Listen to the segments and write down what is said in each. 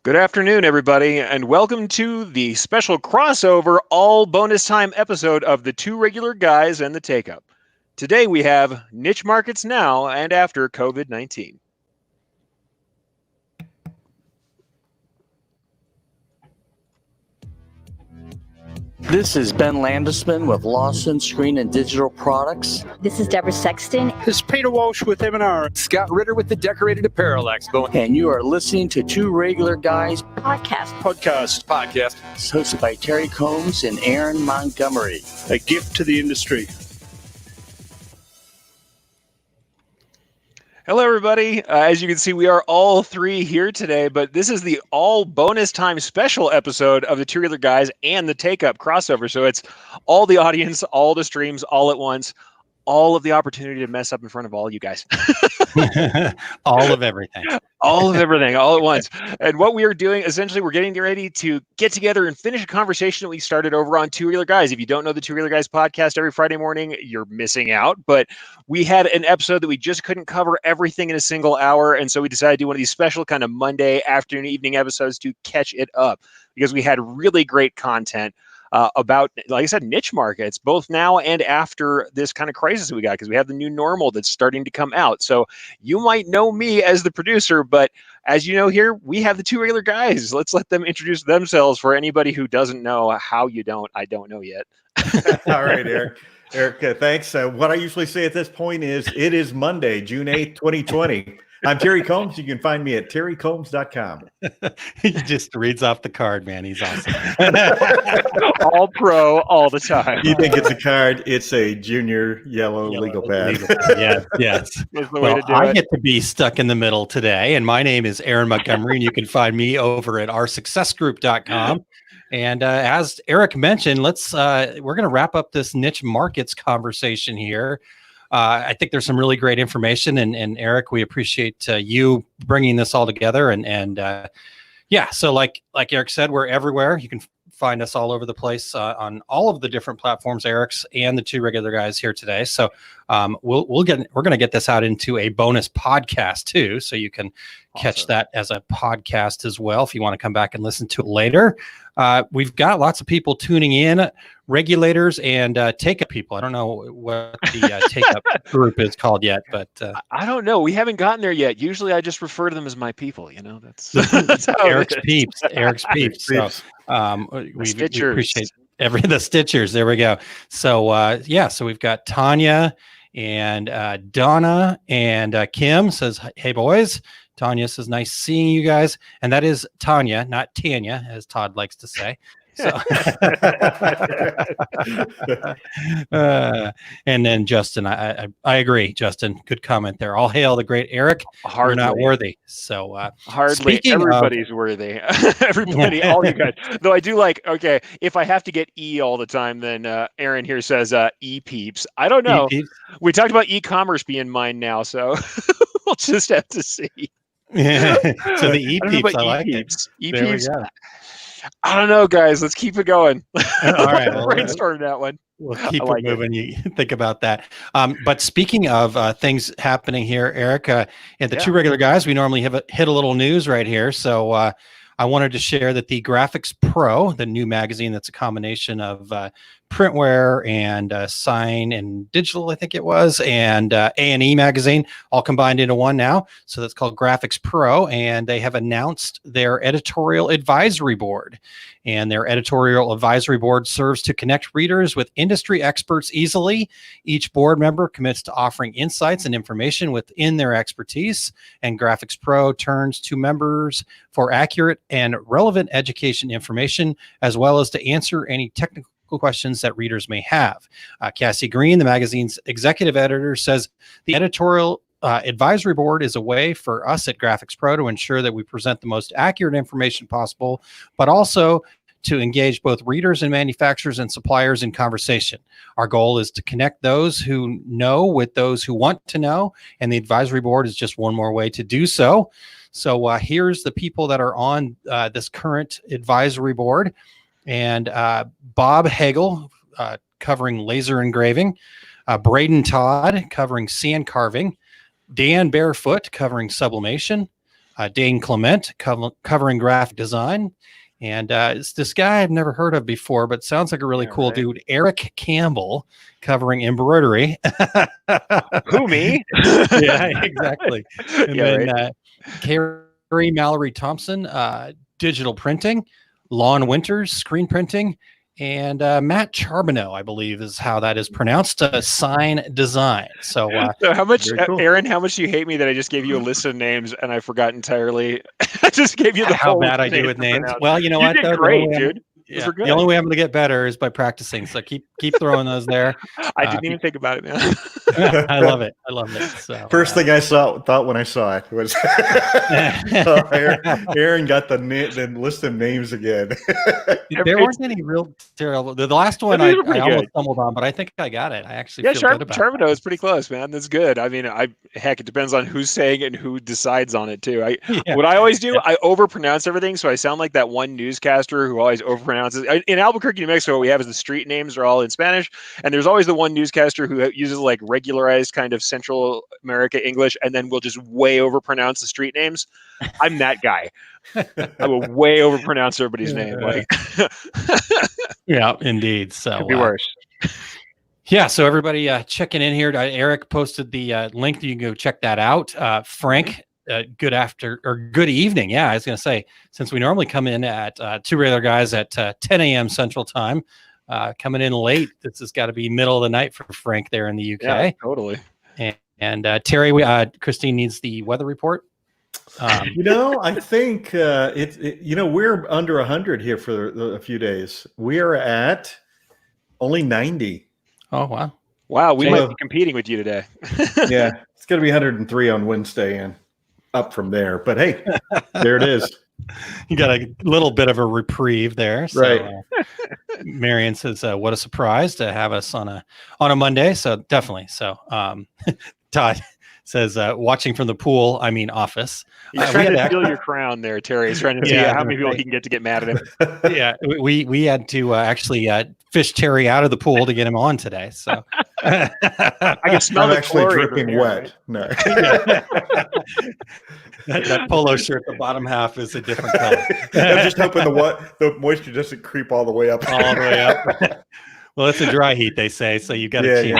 Good afternoon, everybody, and welcome to the special crossover all bonus time episode of the Two Regular Guys and the Takeup. Today we have niche markets now and after COVID-19. This is Ben Landesman with Lawson Screen and Digital Products. This is Deborah Sexton. This is Peter Walsh with M&R. Scott Ritter with the Decorated Apparel Expo. And you are listening to Two Regular Guys Podcast. Podcast. It's hosted by Terry Combs and Aaron Montgomery. A gift to the industry. Hello, everybody. As you can see, we are all three here today, but this is the all bonus time special episode of the Two Regular Guys and the Takeup crossover. So it's all the audience, all the streams, all at once, all of the opportunity to mess up in front of all you guys. All of everything. All of everything, all at once. And what we are doing, essentially, we're getting ready to get together and finish a conversation that we started over on Two Regular Guys. If you don't know the Two Regular Guys podcast every Friday morning, you're missing out. But we had an episode that we just couldn't cover everything in a single hour. And so we decided to do one of these special kind of Monday afternoon, evening episodes to catch it up because we had really great content about, like I said, niche markets, both now and after this kind of crisis we got, because we have the new normal that's starting to come out. So you might know me as the producer, but as you know here, we have the Two Regular Guys. Let's let them introduce themselves for anybody who doesn't know. How you don't, I don't know yet. All right, Eric. Eric, thanks. What I usually say at this point is it is Monday, June 8th, 2020. I'm Terry Combs. You can find me at terrycombs.com. He just reads off the card, man. He's awesome. All pro all the time. You think it's a card? It's a junior yellow legal pad. Yes. That's the way Well, to do I it. get to be stuck in the middle today, and my name is Aaron Montgomery, and you can find me over at oursuccessgroup.com. And as Eric mentioned, we're going to wrap up this niche markets conversation here. I think there's some really great information, and Eric, we appreciate you bringing this all together. And so like Eric said, we're everywhere. You can find us all over the place on all of the different platforms, Eric's and the Two Regular Guys here today. So we're going to get this out into a bonus podcast too, so you can catch that as a podcast as well if you want to come back and listen to it later. We've got lots of people tuning in, regulators and Takeup people. I don't know what the Takeup group is called yet, but I don't know. We haven't gotten there yet. Usually I just refer to them as my people, that's how Eric's peeps. Eric's peeps. So we appreciate the Stitchers. There we go. So so we've got Tanya and Donna and Kim says, "Hey boys." Tanya says, "Nice seeing you guys." And that is Tanya, not Tanya, as Todd likes to say. So, and then Justin, I agree. Justin, good comment there. All hail the great Eric. Hardly. You're not worthy. So hardly everybody's worthy. Everybody, all you guys. Though I do like, okay, if I have to get E all the time, then Aaron here says E-peeps. I don't know. E-peeps. We talked about e-commerce being mine now, so we'll just have to see. Yeah. So the E-peeps, I like E-peeps. it. There we E-peeps. go. I don't know, guys. Let's keep it going. All right. Well, brainstorm that one. We'll keep it moving. You think about that. But speaking of things happening here, Eric, at the Two Regular Guys, we normally hit a little news right here. So I wanted to share that the Graphics Pro, the new magazine that's a combination of printwear and sign and digital, I think it was, and A&E magazine, all combined into one now. So that's called Graphics Pro, and they have announced their editorial advisory board. And their editorial advisory board serves to connect readers with industry experts easily. Each board member commits to offering insights and information within their expertise, and Graphics Pro turns to members for accurate and relevant education information, as well as to answer any technical questions that readers may have. Cassie Green, the magazine's executive editor, says the editorial advisory board is a way for us at Graphics Pro to ensure that we present the most accurate information possible, but also to engage both readers and manufacturers and suppliers in conversation. Our goal is to connect those who know with those who want to know, and the advisory board is just one more way to do so. So here's the people that are on this current advisory board. And Bob Hagel, covering laser engraving, Braden Todd, covering sand carving, Dan Barefoot, covering sublimation, Dane Clement covering graphic design. And it's this guy I've never heard of before, but sounds like a really cool dude. Eric Campbell covering embroidery. Who, me? Yeah, exactly. And then Carrie Mallory Thompson, digital printing. Lon Winters, screen printing. And Matt Charbonneau, I believe is how that is pronounced, sign design. So how much, cool. Aaron, how much do you hate me that I just gave you a list of names and I forgot entirely? I just gave you the how whole bad I list do with names. Well, you know what? did great, dude. Yeah, the only way I'm going to get better is by practicing. So keep throwing those there. I didn't even think about it, man. I love it. I love it. So First thing I thought when I saw it was Aaron got the list of names again. There weren't any real terrible. The last one I almost stumbled on, but I think I got it. I actually feel good about it. Charbonneau is pretty close, man. That's good. I mean, heck, it depends on who's saying it and who decides on it too. What I always do, I overpronounce everything, so I sound like that one newscaster who always overpronounces. In Albuquerque, New Mexico, what we have is the street names are all in Spanish, and there's always the one newscaster who uses like regularized kind of Central America English, and then will just way overpronounce the street names. I'm that guy. I will way overpronounce everybody's name. Like, yeah, indeed. So could be worse. Yeah, so everybody checking in here. Eric posted the link. You can go check that out. Frank, good evening. Yeah, I was going to say, since we normally come in at two regular guys at 10 a.m. Central Time, coming in late. This has got to be middle of the night for Frank there in the UK. Yeah, totally. And Terry, Christine needs the weather report. I think we're under 100 here for a few days. We are at only 90. Oh, wow. Wow, we might be competing with you today. Yeah, it's going to be 103 on Wednesday and up from there. But hey, there it is. You got a little bit of a reprieve there. So, right. Marion says, what a surprise to have us on a Monday. So definitely. So Todd says, watching from the pool, I mean office. He's trying to steal your crown there, Terry. He's trying to see how many people he can get mad at him. Yeah, we had to actually fish Terry out of the pool to get him on today. So I can smell I'm actually dripping wet. Right? No. that polo shirt, the bottom half is a different color. I'm just hoping the moisture doesn't creep all the way up. All the way up. Well, it's a dry heat, they say, so you got to cheat.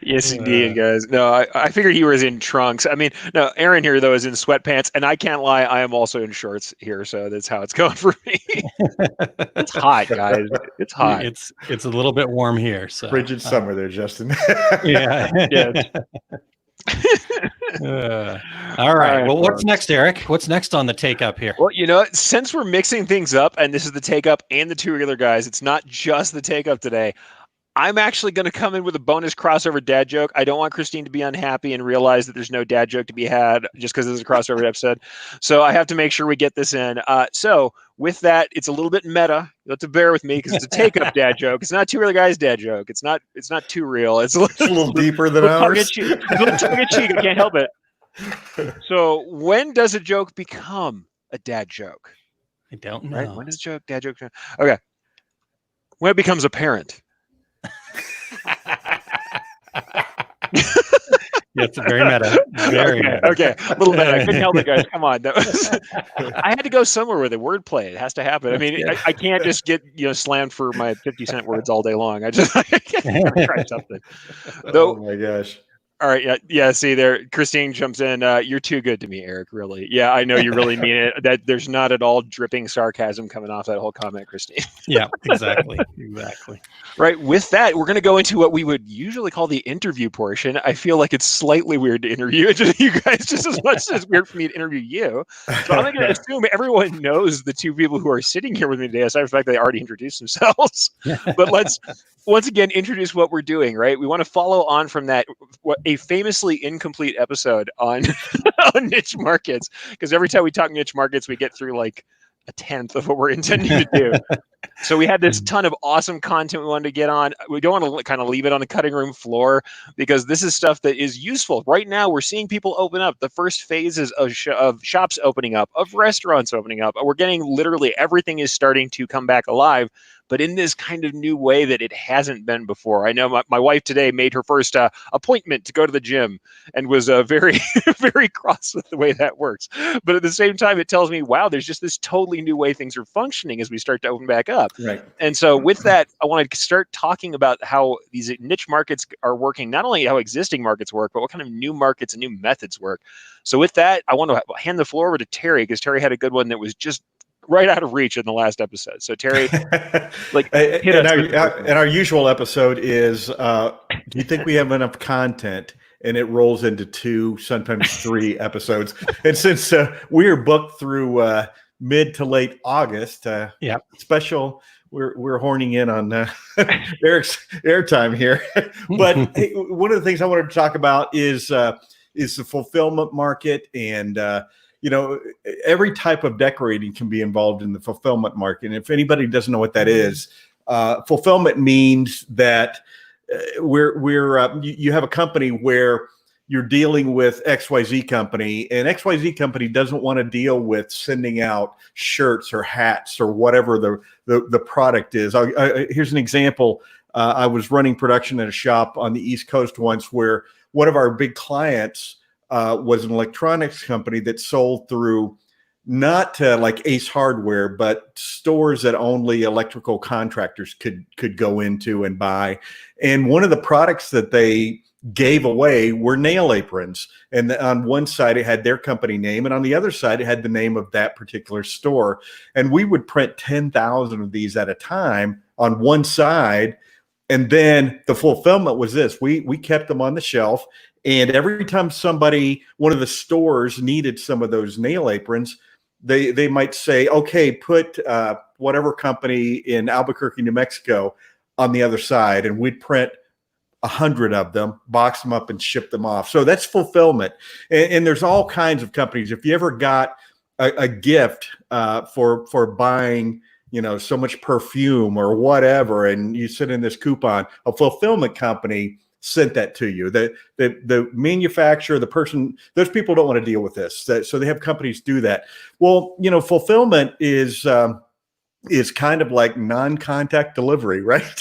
Yes, indeed, guys. No, I figured he was in trunks. I mean, no, Aaron here, though, is in sweatpants, and I can't lie, I am also in shorts here, so that's how it's going for me. It's hot, guys. It's hot. It's a little bit warm here. So frigid summer there, Justin. Yeah. All right. Well, what's next, Eric? What's next on the Takeup here? Well, since we're mixing things up, and this is the Takeup and the two regular guys, it's not just the Takeup today. I'm actually going to come in with a bonus crossover dad joke. I don't want Christine to be unhappy and realize that there's no dad joke to be had just because it's a crossover episode. So I have to make sure we get this in. So with that, it's a little bit meta. You have to bear with me because it's a Takeup dad joke. It's not two real guys dad joke. It's not too real. It's a little deeper than ours. It's a little tongue-in-cheek. I can't help it. So when does a joke become a dad joke? I don't know. Right? When does a dad joke? Okay. When it becomes apparent. Yeah, it's very meta. Very meta. Okay, a little meta. I couldn't help it, guys. Come on. I had to go somewhere with it. Wordplay. It has to happen. I mean, I can't just get slammed for my 50-cent words all day long. I gotta try something. Oh my gosh. All right, yeah. See there, Christine jumps in. You're too good to me, Eric. Really, yeah. I know you really mean it. That there's not at all dripping sarcasm coming off that whole comment, Christine. Yeah, exactly. Right. With that, we're going to go into what we would usually call the interview portion. I feel like it's slightly weird to interview you guys just as much as weird for me to interview you. So I'm going to assume everyone knows the two people who are sitting here with me today, aside from the fact they already introduced themselves. But let's once again introduce what we're doing. Right. We want to follow on from that. A famously incomplete episode on niche markets, because every time we talk niche markets, we get through like a tenth of what we're intending to do. So we had this ton of awesome content we wanted to get on. We don't want to kind of leave it on the cutting room floor because this is stuff that is useful. Right now, we're seeing people open up. The first phases of shops opening up, of restaurants opening up. We're getting literally everything is starting to come back alive. but in this kind of new way that it hasn't been before. I know my wife today made her first appointment to go to the gym and was very, very cross with the way that works. But at the same time, it tells me, wow, there's just this totally new way things are functioning as we start to open back up. Right. And so with that, I want to start talking about how these niche markets are working, not only how existing markets work, but what kind of new markets and new methods work. So with that, I want to hand the floor over to Terry, because Terry had a good one that was just right out of reach in the last episode. So Terry, and our usual episode is, do you think we have enough content? And it rolls into 2, sometimes 3 episodes. And since we are booked through mid to late August, special, we're horning in on Eric's airtime here. But hey, one of the things I wanted to talk about is the fulfillment market. And every type of decorating can be involved in the fulfillment market. And if anybody doesn't know what that is, fulfillment means that you have a company where you're dealing with XYZ company, and XYZ company doesn't want to deal with sending out shirts or hats or whatever the product is. Here's an example. I was running production at a shop on the East Coast once, where one of our big clients was an electronics company that sold through not like Ace Hardware, but stores that only electrical contractors could go into and buy. And one of the products that they gave away were nail aprons. And on one side, it had their company name, and on the other side, it had the name of that particular store. And we would print 10,000 of these at a time on one side. And then the fulfillment was this. We kept them on the shelf. And every time one of the stores needed some of those nail aprons, they might say, okay, put whatever company in Albuquerque, New Mexico on the other side. And we'd print 100 of them, box them up and ship them off. So that's fulfillment. And there's all kinds of companies. If you ever got a gift for buying, so much perfume or whatever, and you send in this coupon, a fulfillment company sent that to you. The manufacturer, the person, those people don't want to deal with this. So they have companies do that. Well, fulfillment is kind of like non-contact delivery, right?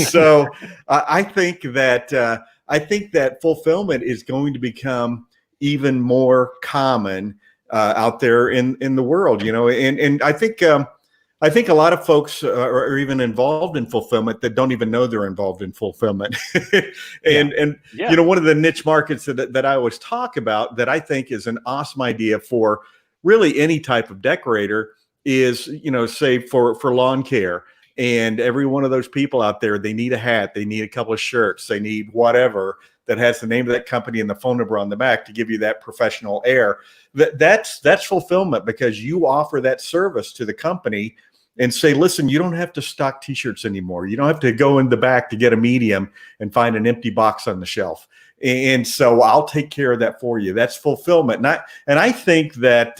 So I think that fulfillment is going to become even more common out there in the world, and I think a lot of folks are even involved in fulfillment that don't even know they're involved in fulfillment. One of the niche markets that I always talk about that I think is an awesome idea for really any type of decorator is, say for lawn care. And every one of those people out there, they need a hat, they need a couple of shirts, they need whatever that has the name of that company and the phone number on the back to give you that professional air. That's fulfillment, because you offer that service to the company and say, listen, you don't have to stock t-shirts anymore. You don't have to go in the back to get a medium and find an empty box on the shelf. And so I'll take care of that for you. That's fulfillment. And I think that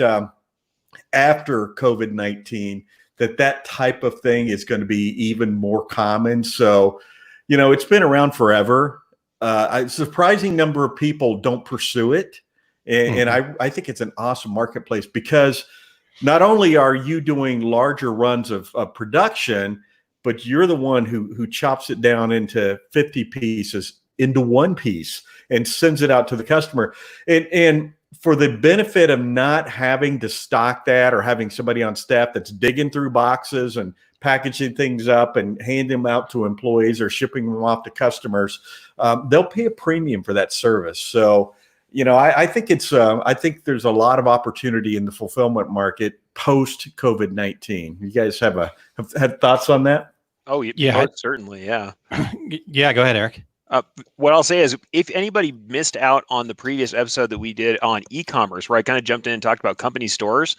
after COVID-19, that type of thing is going to be even more common. So, it's been around forever. A surprising number of people don't pursue it. And I think it's an awesome marketplace, because not only are you doing larger runs of production, but you're the one who chops it down into 50 pieces into one piece and sends it out to the customer. And for the benefit of not having to stock that, or having somebody on staff that's digging through boxes and packaging things up and handing them out to employees or shipping them off to customers, they'll pay a premium for that service. So, I think I think there's a lot of opportunity in the fulfillment market post COVID-19. You guys have had thoughts on that? Oh, yeah, certainly. Yeah. Yeah. Go ahead, Eric. What I'll say is, if anybody missed out on the previous episode that we did on e-commerce, where I kind of jumped in and talked about company stores,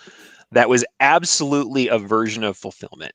that was absolutely a version of fulfillment,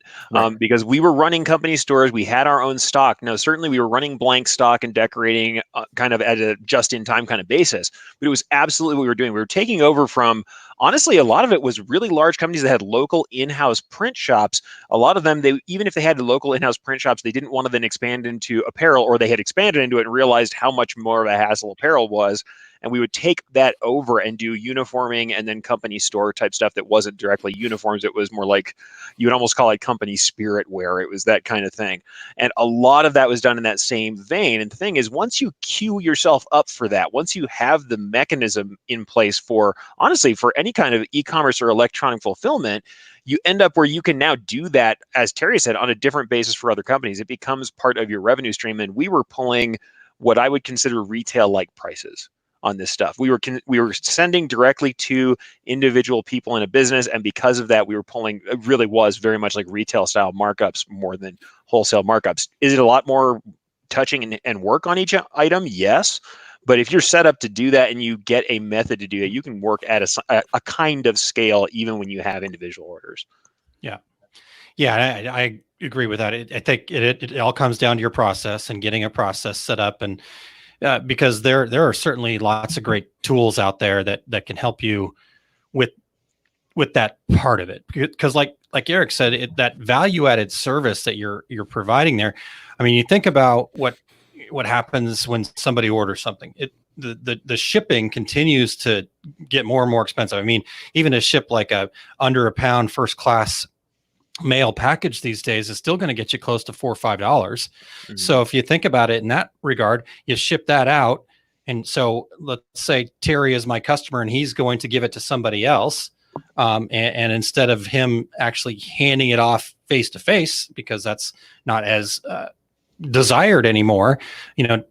because we were running company stores. We had our own stock. Now, certainly we were running blank stock and decorating kind of at a just-in-time kind of basis, but it was absolutely what we were doing. We were taking over from honestly, a lot of it was really large companies that had local in-house print shops. A lot of them, even if they had the local in-house print shops, they didn't want to then expand into apparel, or they had expanded into it and realized how much more of a hassle apparel was. And we would take that over and do uniforming and then company store type stuff that wasn't directly uniforms. It was more like, you would almost call it company spirit wear. It was that kind of thing. And a lot of that was done in that same vein. And the thing is, once you queue yourself up for that, once you have the mechanism in place for, honestly, for any kind of e-commerce or electronic fulfillment, you end up where you can now do that, as Terry said, on a different basis for other companies. It becomes part of your revenue stream. And we were pulling what I would consider retail-like prices on this stuff. We were sending directly to individual people in a business, and because of that, we were pulling, it really was very much like retail style markups more than wholesale markups. Is it a lot more touching and work on each item? Yes. But if you're set up to do that and you get a method to do it, you can work at a kind of scale even when you have individual orders. Yeah. Yeah, I agree with that. I think it all comes down to your process and getting a process set up, and because there are certainly lots of great tools out there that can help you with that part of it. Because like Eric said, that value added service that you're providing there. I mean, you think about what happens when somebody orders something. The shipping continues to get more and more expensive. I mean, even to ship like under a pound first class mail package these days is still going to get you close to $4 or $5. Mm-hmm. So if you think about it in that regard, you ship that out. And so let's say Terry is my customer and he's going to give it to somebody else. And instead of him actually handing it off face to face, because that's not as desired anymore,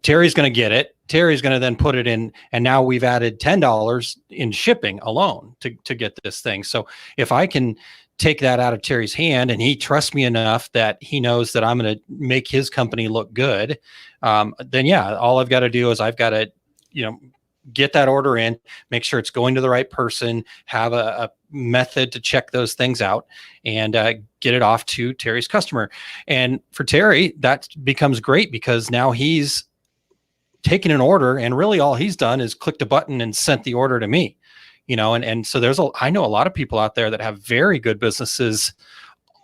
Terry's going to get it. Terry's going to then put it in. And now we've added $10 in shipping alone to get this thing. So if I can take that out of Terry's hand and he trusts me enough that he knows that I'm going to make his company look good, then yeah, all I've got to do is I've got to, get that order in, make sure it's going to the right person, have a method to check those things out, and get it off to Terry's customer. And for Terry, that becomes great because now he's taken an order and really all he's done is clicked a button and sent the order to me. And so I know a lot of people out there that have very good businesses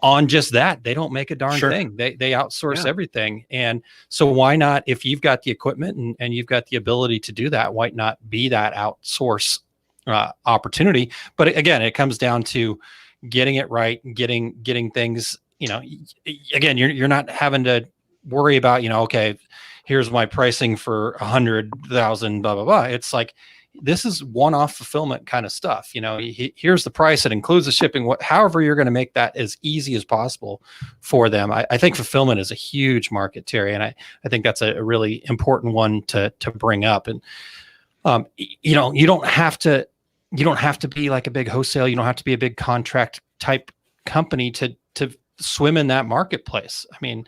on just that. They don't make a darn thing. They outsource everything. And so why not, if you've got the equipment and you've got the ability to do that, why not be that outsource opportunity? But again, it comes down to getting it right, getting things, again, you're not having to worry about, okay, here's my pricing for 100,000, blah, blah, blah. It's like, this is one-off fulfillment kind of stuff. Here's the price. It includes the shipping, however you're going to make that as easy as possible for them. I think fulfillment is a huge market, Terry. And I think that's a really important one to bring up. And, you don't have to be like a big wholesale. You don't have to be a big contract type company to swim in that marketplace. I mean,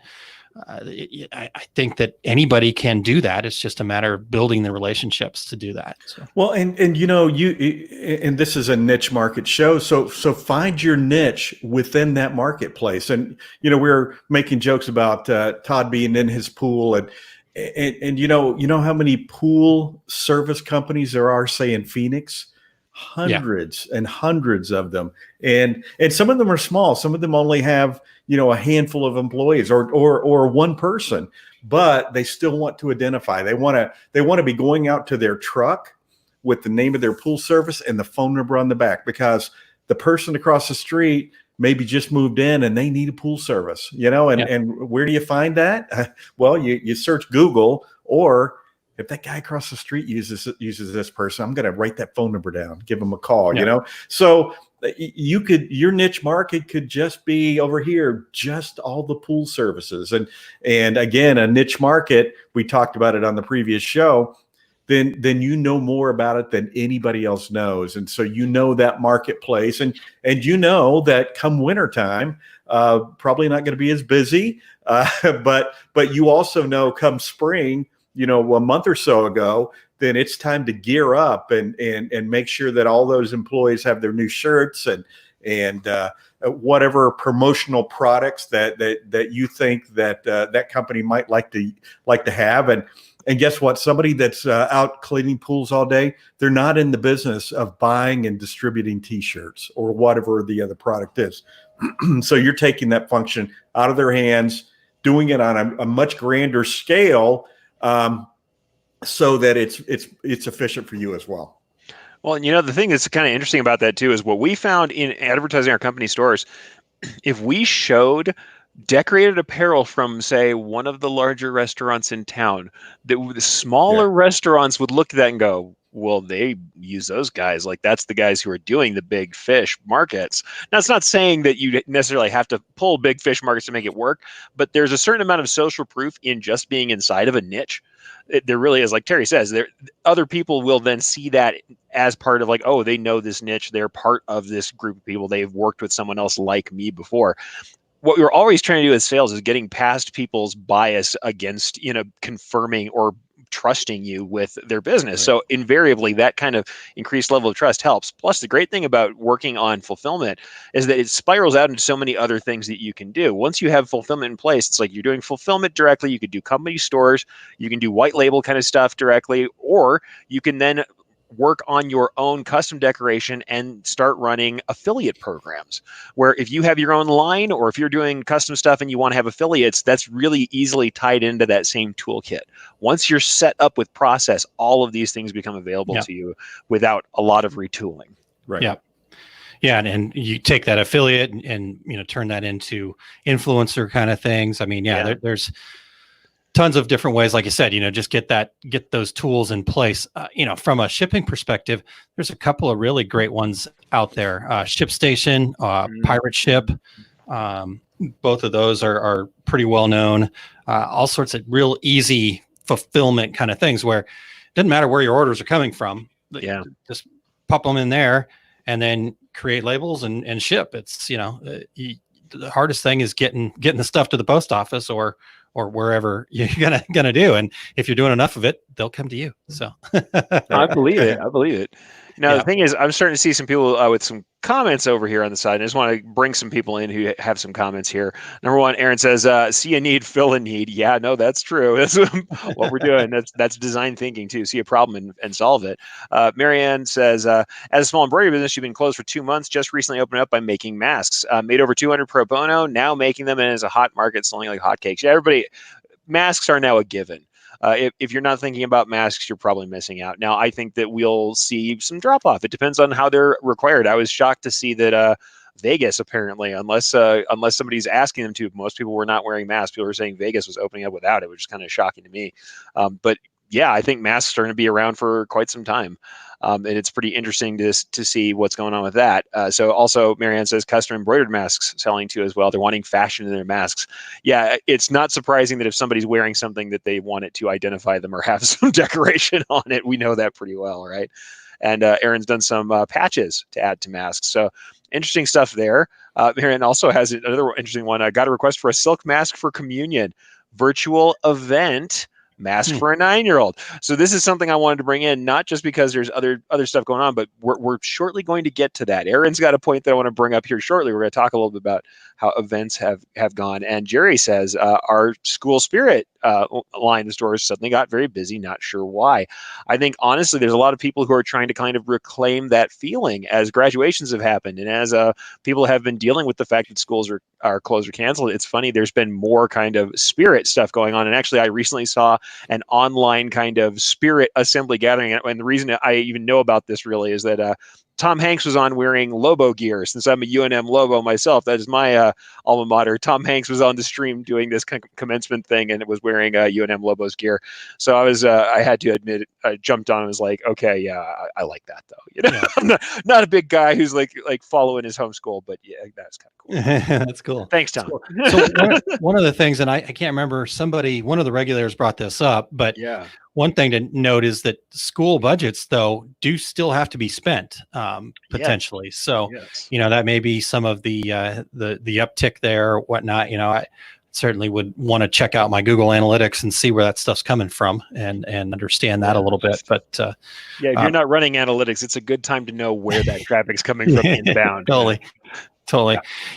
I think that anybody can do that. It's just a matter of building the relationships to do that. So. Well, and this is a niche market show. So find your niche within that marketplace. And, we're making jokes about Todd being in his pool and you know how many pool service companies there are, say in Phoenix? Hundreds and hundreds of them. And some of them are small. Some of them only have, a handful of employees or one person, but they still want to identify. They want to be going out to their truck with the name of their pool service and the phone number on the back, because the person across the street maybe just moved in and they need a pool service, and where do you find that? Well, you search Google, or if that guy across the street uses this person, I'm going to write that phone number down, give him a call, So your niche market could just be over here, just all the pool services. And again, a niche market, we talked about it on the previous show, then more about it than anybody else knows. And so that marketplace, and that come wintertime, probably not going to be as busy, but you also know come spring, a month or so ago, then it's time to gear up and make sure that all those employees have their new shirts and whatever promotional products that you think that company might like to have. And And guess what? Somebody that's out cleaning pools all day, they're not in the business of buying and distributing T-shirts or whatever the other product is. So you're taking that function out of their hands, doing it on a much grander scale, so that it's efficient for you as well. Well, and the thing that's kind of interesting about that too is what we found in advertising our company stores. If we showed decorated apparel from, say, one of the larger restaurants in town, the smaller restaurants would look at that and go, well, they use those guys. Like, that's the guys who are doing the big fish markets. Now, it's not saying that you necessarily have to pull big fish markets to make it work, but there's a certain amount of social proof in just being inside of a niche. There really is. Like Terry says, other people will then see that as part of, like, oh, they know this niche. They're part of this group of people. They've worked with someone else like me before. What we're always trying to do as sales is getting past people's bias against, confirming or trusting you with their business. Right. So invariably, that kind of increased level of trust helps. Plus, the great thing about working on fulfillment is that it spirals out into so many other things that you can do. Once you have fulfillment in place, it's like you're doing fulfillment directly. You could do company stores, you can do white label kind of stuff directly, or you can then work on your own custom decoration and start running affiliate programs where if you have your own line or if you're doing custom stuff and you want to have affiliates, that's really easily tied into that same toolkit. Once you're set up with process, all of these things become available to you without a lot of retooling. Right. Yeah. Yeah. And you take that affiliate and turn that into influencer kind of things. I mean, there's tons of different ways, like you said, just get those tools in place. From a shipping perspective, there's a couple of really great ones out there. ShipStation, Pirate Ship, both of those are pretty well known. All sorts of real easy fulfillment kind of things where it doesn't matter where your orders are coming from. Just pop them in there and then create labels and ship. It's the hardest thing is getting the stuff to the post office or wherever you're gonna do. And if you're doing enough of it, they'll come to you. So I believe it. Now, the thing is, I'm starting to see some people with some comments over here on the side. I just want to bring some people in who have some comments here. Number one, Aaron says, see a need, fill a need. Yeah, no, that's true. That's what we're doing. That's design thinking too. See a problem and solve it. Marianne says, as a small embroidery business, you've been closed for 2 months, just recently opened up by making masks. Made over 200 pro bono, now making them, and it's a hot market, selling like hotcakes. Yeah, everybody, masks are now a given. If you're not thinking about masks, you're probably missing out. Now, I think that we'll see some drop off. It depends on how they're required. I was shocked to see that Vegas, apparently, unless somebody's asking them to, most people were not wearing masks. People were saying Vegas was opening up without it, which is kind of shocking to me. But yeah, I think masks are going to be around for quite some time. And it's pretty interesting to see what's going on with that. So also, Marianne says custom embroidered masks selling too as well. They're wanting fashion in their masks. Yeah, it's not surprising that if somebody's wearing something that they want it to identify them or have some decoration on it. We know that pretty well, right? And Aaron's done some patches to add to masks. So interesting stuff there. Marianne also has another interesting one. I got a request for a silk mask for communion, virtual event. Mask for a 9-year-old. So this is something I wanted to bring in, not just because there's other stuff going on, but we're shortly going to get to that. Aaron's got a point that I want to bring up here shortly. We're going to talk a little bit about how events have gone. And Jerry says our school spirit line of stores suddenly got very busy, not sure why. I think honestly, there's a lot of people who are trying to kind of reclaim that feeling as graduations have happened and as people have been dealing with the fact that schools are closed or canceled. It's funny, there's been more kind of spirit stuff going on. And actually, I recently saw an online kind of spirit assembly gathering. And the reason I even know about this really is that Tom Hanks was on wearing Lobo gear. Since I'm a UNM Lobo myself, that is my alma mater. Tom Hanks was on the stream doing this commencement thing, and it was wearing UNM Lobo's gear. So I had to admit it, I jumped on and was like, okay, yeah, I like that though. Yeah. I'm not a big guy who's like following his homeschool, but yeah, that's kind of cool. That's cool. Thanks, Tom. Cool. So one of the things, and I can't remember, one of the regulators brought this up, but yeah. One thing to note is that school budgets, though, do still have to be spent potentially. Yes. So, that may be some of the uptick there or whatnot. I certainly would want to check out my Google Analytics and see where that stuff's coming from and understand that a little bit. But if you're not running analytics, it's a good time to know where that traffic's coming from inbound. Totally.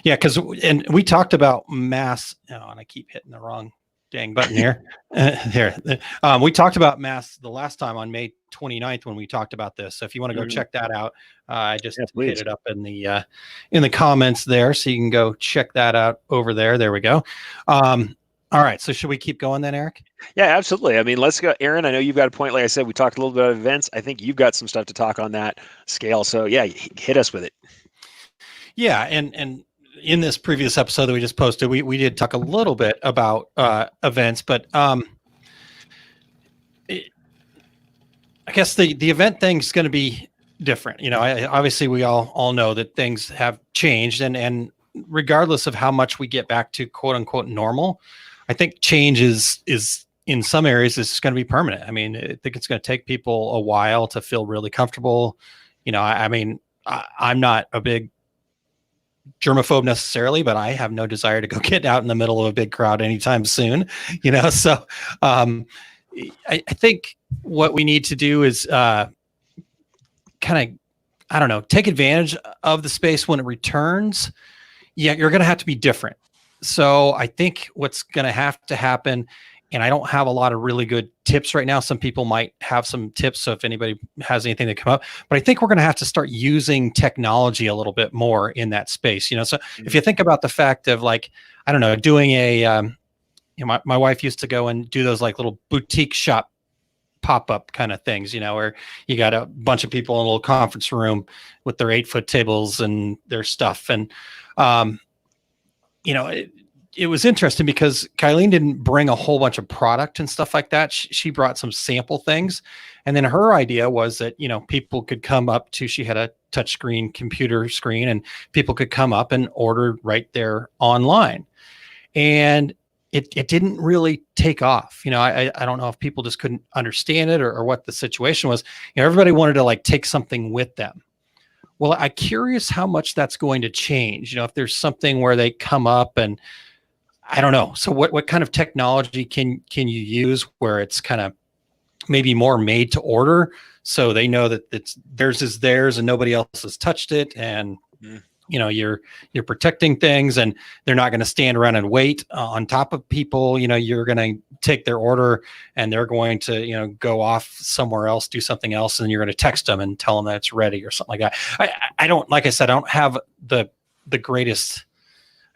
Yeah, because and we talked about mass. And I keep hitting the wrong dang button here. Here. We talked about masks the last time on May 29th when we talked about this. So if you want to go check that out, I just hit it up in the comments there. So you can go check that out over there. There we go. All right. So should we keep going then, Eric? Yeah, absolutely. I mean, let's go. Aaron, I know you've got a point. Like I said, we talked a little bit about events. I think you've got some stuff to talk on that scale. So yeah, hit us with it. Yeah. And in this previous episode that we just posted, we did talk a little bit about events, but I guess the event thing's going to be different. You know, obviously we all know that things have changed, and regardless of how much we get back to quote unquote normal, I think change is in some areas is going to be permanent. I mean, I think it's going to take people a while to feel really comfortable. You know, I mean, I'm not a big germaphobe necessarily, but I have no desire to go get out in the middle of a big crowd anytime soon, you know? So I think what we need to do is kind of, I don't know, take advantage of the space when it returns. Yeah, you're going to have to be different. So I think what's going to have to happen, and I don't have a lot of really good tips right now. Some people might have some tips. So if anybody has anything to come up, but I think we're going to have to start using technology a little bit more in that space. You know, so if you think about the fact of like, I don't know, doing a, you know, my wife used to go and do those like little boutique shop pop-up kind of things, you know, where you got a bunch of people in a little conference room with their 8-foot tables and their stuff. And, you know, it was interesting because Kylene didn't bring a whole bunch of product and stuff like that. She brought some sample things. And then her idea was that, you know, people could come up to, she had a touchscreen computer screen, and people could come up and order right there online. And it didn't really take off. You know, I don't know if people just couldn't understand it or what the situation was. You know, everybody wanted to like take something with them. Well, I'm curious how much that's going to change. You know, if there's something where they come up and I don't know. So what kind of technology can you use where it's kind of maybe more made to order, so they know that it's theirs and nobody else has touched it, and you know, you're protecting things, and they're not going to stand around and wait on top of people. You know, you're going to take their order and they're going to, you know, go off somewhere else, do something else, and you're going to text them and tell them that it's ready or something like that. I don't, like I said, I don't have the greatest,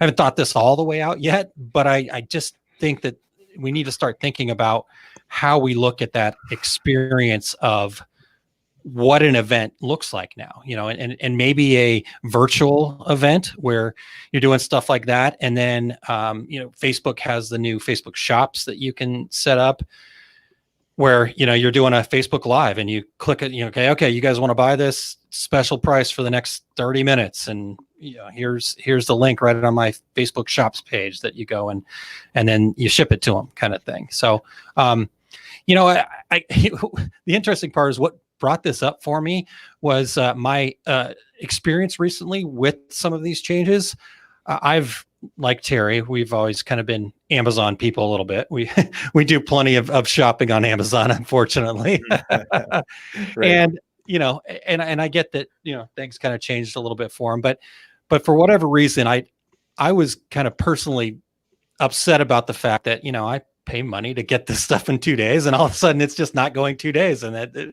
I haven't thought this all the way out yet, but I just think that we need to start thinking about how we look at that experience of what an event looks like now, you know, and maybe a virtual event where you're doing stuff like that. And then, you know, Facebook has the new Facebook shops that you can set up where, you know, you're doing a Facebook Live and you click it, you know, okay, you guys want to buy this special price for the next 30 minutes. And, you know, here's the link right on my Facebook shops page that you go and then you ship it to them, kind of thing. So, you know, the interesting part is what brought this up for me was my experience recently with some of these changes. I've, like Terry, we've always kind of been Amazon people a little bit. We do plenty of shopping on Amazon, unfortunately. Right. And, you know, and I get that, you know, things kind of changed a little bit for them, but for whatever reason, I was kind of personally upset about the fact that, you know, I pay money to get this stuff in 2 days, and all of a sudden it's just not going 2 days. And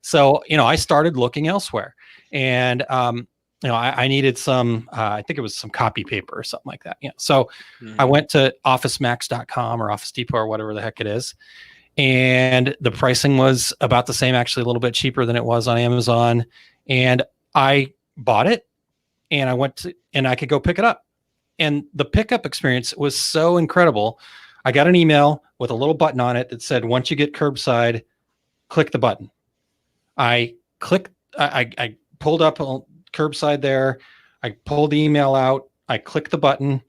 so, you know, I started looking elsewhere, and, you know, I needed some, I think it was some copy paper or something like that. Yeah. So I went to officemax.com or Office Depot or whatever the heck it is. And the pricing was about the same, actually a little bit cheaper than it was on Amazon. And I bought it, and I went to, and I could go pick it up. And the pickup experience was so incredible. I got an email with a little button on it that said, once you get curbside, click the button. I clicked, I pulled up curbside there. I pulled the email out. I clicked the button.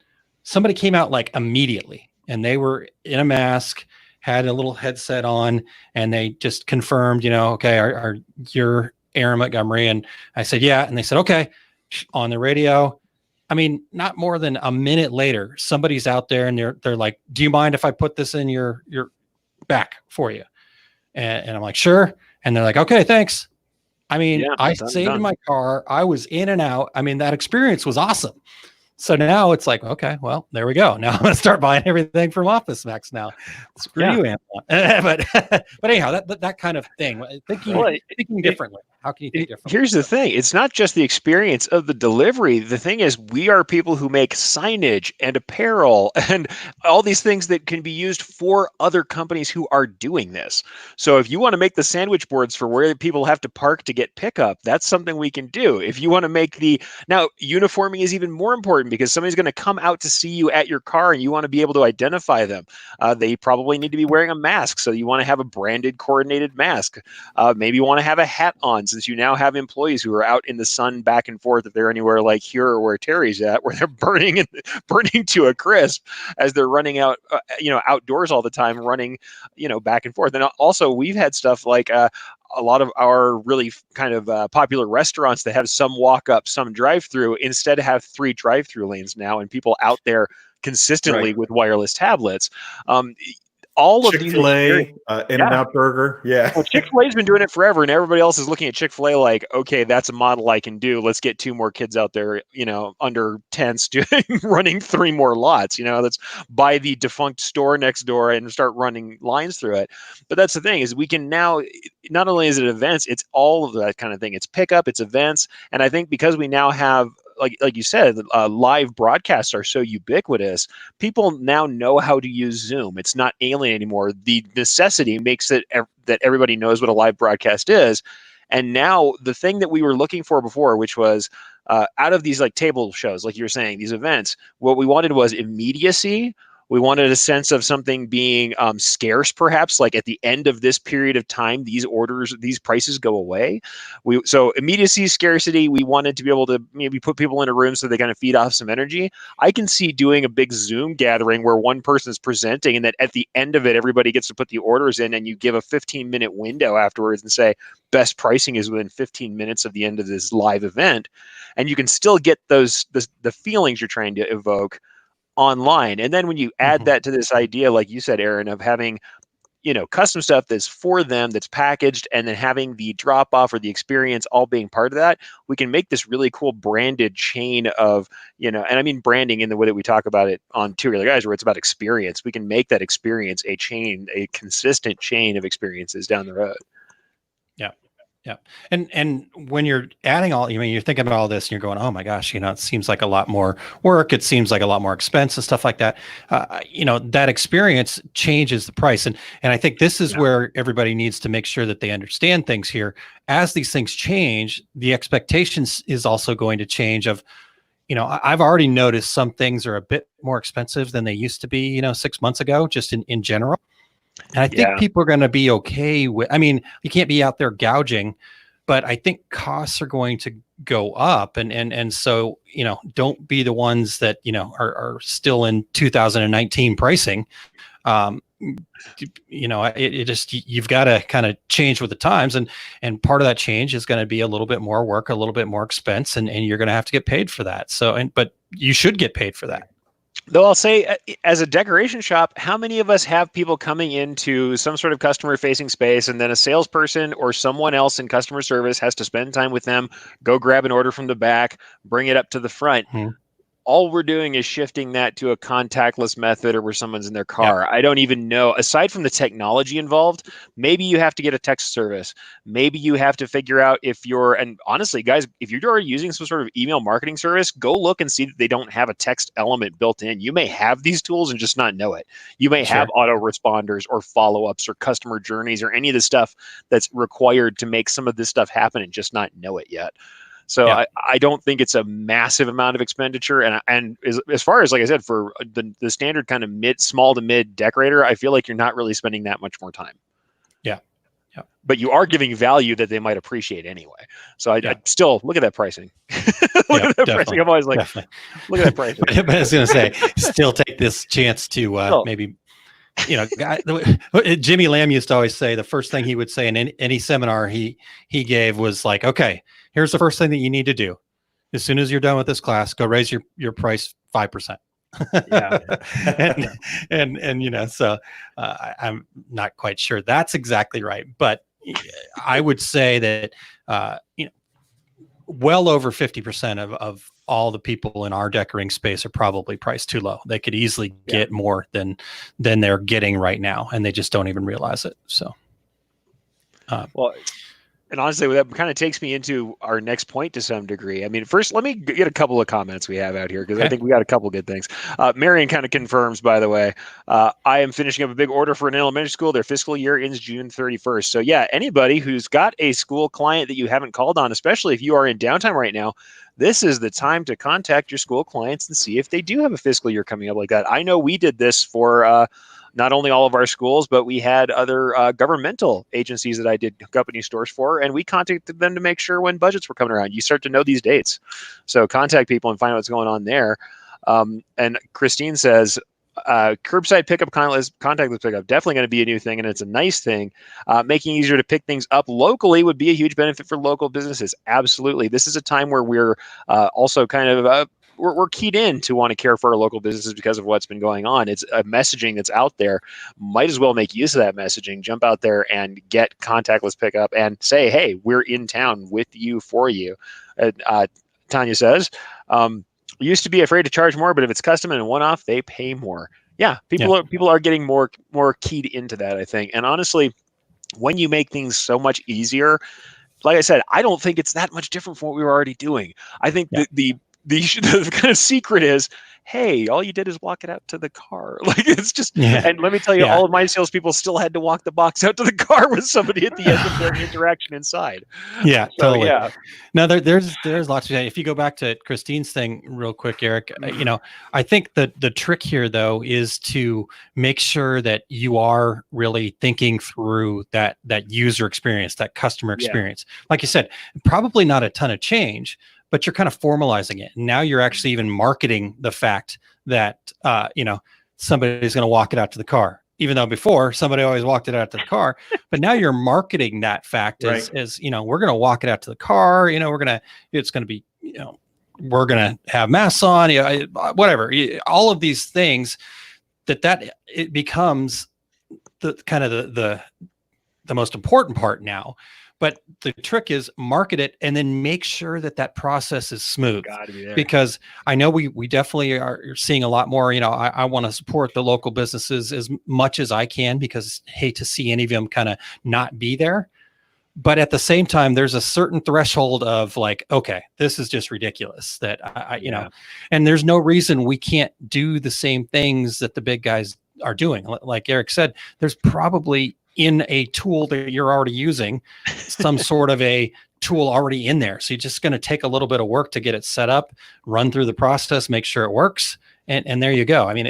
Somebody came out like immediately, and they were in a mask, had a little headset on, and they just confirmed, you know, okay, are you're Aaron Montgomery? And I said, yeah. And they said, okay, on the radio. I mean, not more than a minute later, somebody's out there and they're like, do you mind if I put this in your back for you? And I'm like, sure. And they're like, okay, thanks. I mean, I stayed in my car. I was in and out. I mean, that experience was awesome. So now it's like, okay, well, there we go. Now I'm going to start buying everything from Office Max now. Screw you, Amazon. but anyhow, that kind of thing. Thinking differently. How can you think differently? Here's the thing. It's not just the experience of the delivery. The thing is, we are people who make signage and apparel and all these things that can be used for other companies who are doing this. So if you want to make the sandwich boards for where people have to park to get pickup, that's something we can do. If you want to make now uniforming is even more important because somebody's going to come out to see you at your car and you want to be able to identify them. They probably need to be wearing a mask. So you want to have a branded coordinated mask. Maybe you want to have a hat on, since you now have employees who are out in the sun back and forth, if they're anywhere like here or where Terry's at, where they're burning to a crisp as they're running out, outdoors all the time, running, back and forth. And also we've had stuff like a lot of our really kind of popular restaurants that have some walk up, some drive through, instead have 3 drive through lanes now, and people out there consistently with wireless tablets. All of these In-N-Out Burger. Yeah. Well, Chick-fil-A's been doing it forever, and everybody else is looking at Chick-fil-A like, okay, that's a model I can do. Let's get 2 more kids out there, under tents running 3 more lots. Let's buy the defunct store next door and start running lines through it. But that's the thing, is we can now, not only is it events, it's all of that kind of thing. It's pickup, it's events. And I think because we now have, like you said, live broadcasts are so ubiquitous, people now know how to use Zoom. It's not alien anymore. The necessity makes it that everybody knows what a live broadcast is. And now the thing that we were looking for before, which was out of these like table shows, like you were saying, these events, what we wanted was immediacy. We wanted a sense of something being scarce, perhaps, like at the end of this period of time, these prices go away. So immediacy, scarcity, we wanted to be able to maybe put people in a room so they kind of feed off some energy. I can see doing a big Zoom gathering where one person is presenting and that at the end of it, everybody gets to put the orders in, and you give a 15-minute window afterwards and say, best pricing is within 15 minutes of the end of this live event. And you can still get the feelings you're trying to evoke online. And then when you add that to this idea, like you said, Aaron, of having, custom stuff that's for them, that's packaged, and then having the drop off or the experience all being part of that, we can make this really cool branded chain of, and I mean branding in the way that we talk about it on Two Regular Guys, where it's about experience. We can make that experience a chain, a consistent chain of experiences down the road. Yeah. And when you're adding you're thinking about all this and you're going, oh my gosh, it seems like a lot more work. It seems like a lot more expense and stuff like that. That experience changes the price. And I think this is where everybody needs to make sure that they understand things here. As these things change, the expectations is also going to change of, I've already noticed some things are a bit more expensive than they used to be, 6 months ago, just in general. And I think people are going to be okay with, you can't be out there gouging, but I think costs are going to go up. And so, don't be the ones that, are still in 2019 pricing. You've got to kind of change with the times. And part of that change is going to be a little bit more work, a little bit more expense, and you're going to have to get paid for that. But you should get paid for that. Though I'll say, as a decoration shop, how many of us have people coming into some sort of customer-facing space, and then a salesperson or someone else in customer service has to spend time with them, go grab an order from the back, bring it up to the front? All we're doing is shifting that to a contactless method, or where someone's in their car. I don't even know, aside from the technology involved, maybe you have to get a text service. Maybe you have to figure out and honestly, guys, if you're already using some sort of email marketing service, go look and see that they don't have a text element built in. You may have these tools and just not know it. You may have autoresponders or follow-ups or customer journeys or any of the stuff that's required to make some of this stuff happen and just not know it yet. So I don't think it's a massive amount of expenditure. And as far as, like I said, for the standard kind of small to mid decorator, I feel like you're not really spending that much more time. Yeah. But you are giving value that they might appreciate anyway. So I'd still look at that pricing. Look at that pricing. I'm always like, look at that pricing. But I was going to say, still take this chance to maybe, Jimmy Lamb used to always say the first thing he would say in any seminar he gave was like, okay, here's the first thing that you need to do. As soon as you're done with this class, go raise your price 5%. So I'm not quite sure that's exactly right, but I would say that well over 50% of all the people in our decorating space are probably priced too low. They could easily get more than they're getting right now, and they just don't even realize it. So, well, and honestly, that kind of takes me into our next point to some degree. I mean, first, let me get a couple of comments we have out here, because I think we got a couple good things. Marion kind of confirms, by the way, I am finishing up a big order for an elementary school. Their fiscal year ends June 31st. So yeah, anybody who's got a school client that you haven't called on, especially if you are in downtime right now, this is the time to contact your school clients and see if they do have a fiscal year coming up like that. I know we did this for not only all of our schools, but we had other governmental agencies that I did company stores for, and we contacted them to make sure when budgets were coming around. You start to know these dates. So contact people and find out what's going on there. And Christine says, curbside pickup, contactless pickup, definitely going to be a new thing, and it's a nice thing. Making it easier to pick things up locally would be a huge benefit for local businesses. Absolutely. This is a time where we're also kind of we're keyed in to want to care for our local businesses because of what's been going on. It's a messaging that's out there. Might as well make use of that messaging. Jump out there and get contactless pickup and say, hey, we're in town with you, for you. Tanya says, used to be afraid to charge more, but if it's custom and one-off, they pay more. Yeah, people are getting more keyed into that, I think. And honestly, when you make things so much easier, like I said, I don't think it's that much different from what we were already doing. I think the kind of secret is, hey, all you did is walk it out to the car. Like, it's just, and let me tell you, all of my salespeople still had to walk the box out to the car with somebody at the end of their interaction inside. Yeah, so, totally. Yeah. Now there's lots of, if you go back to Christine's thing real quick, Eric, I think that the trick here though is to make sure that you are really thinking through that user experience, that customer experience. Like you said, probably not a ton of change, but you're kind of formalizing it. Now you're actually even marketing the fact that, somebody's going to walk it out to the car, even though before somebody always walked it out to the car, but now you're marketing that fact as we're going to walk it out to the car. It's going to be, we're going to have masks on, whatever, all of these things that it becomes the kind of the most important part now. But the trick is market it and then make sure that process is smooth. Because I know we definitely are seeing a lot more. I want to support the local businesses as much as I can, because I hate to see any of them kind of not be there. But at the same time, there's a certain threshold of like, okay, this is just ridiculous that and there's no reason we can't do the same things that the big guys are doing. Like Eric said, there's probably in a tool that you're already using, some sort of a tool already in there. So you're just going to take a little bit of work to get it set up, run through the process, make sure it works. And there you go. I mean,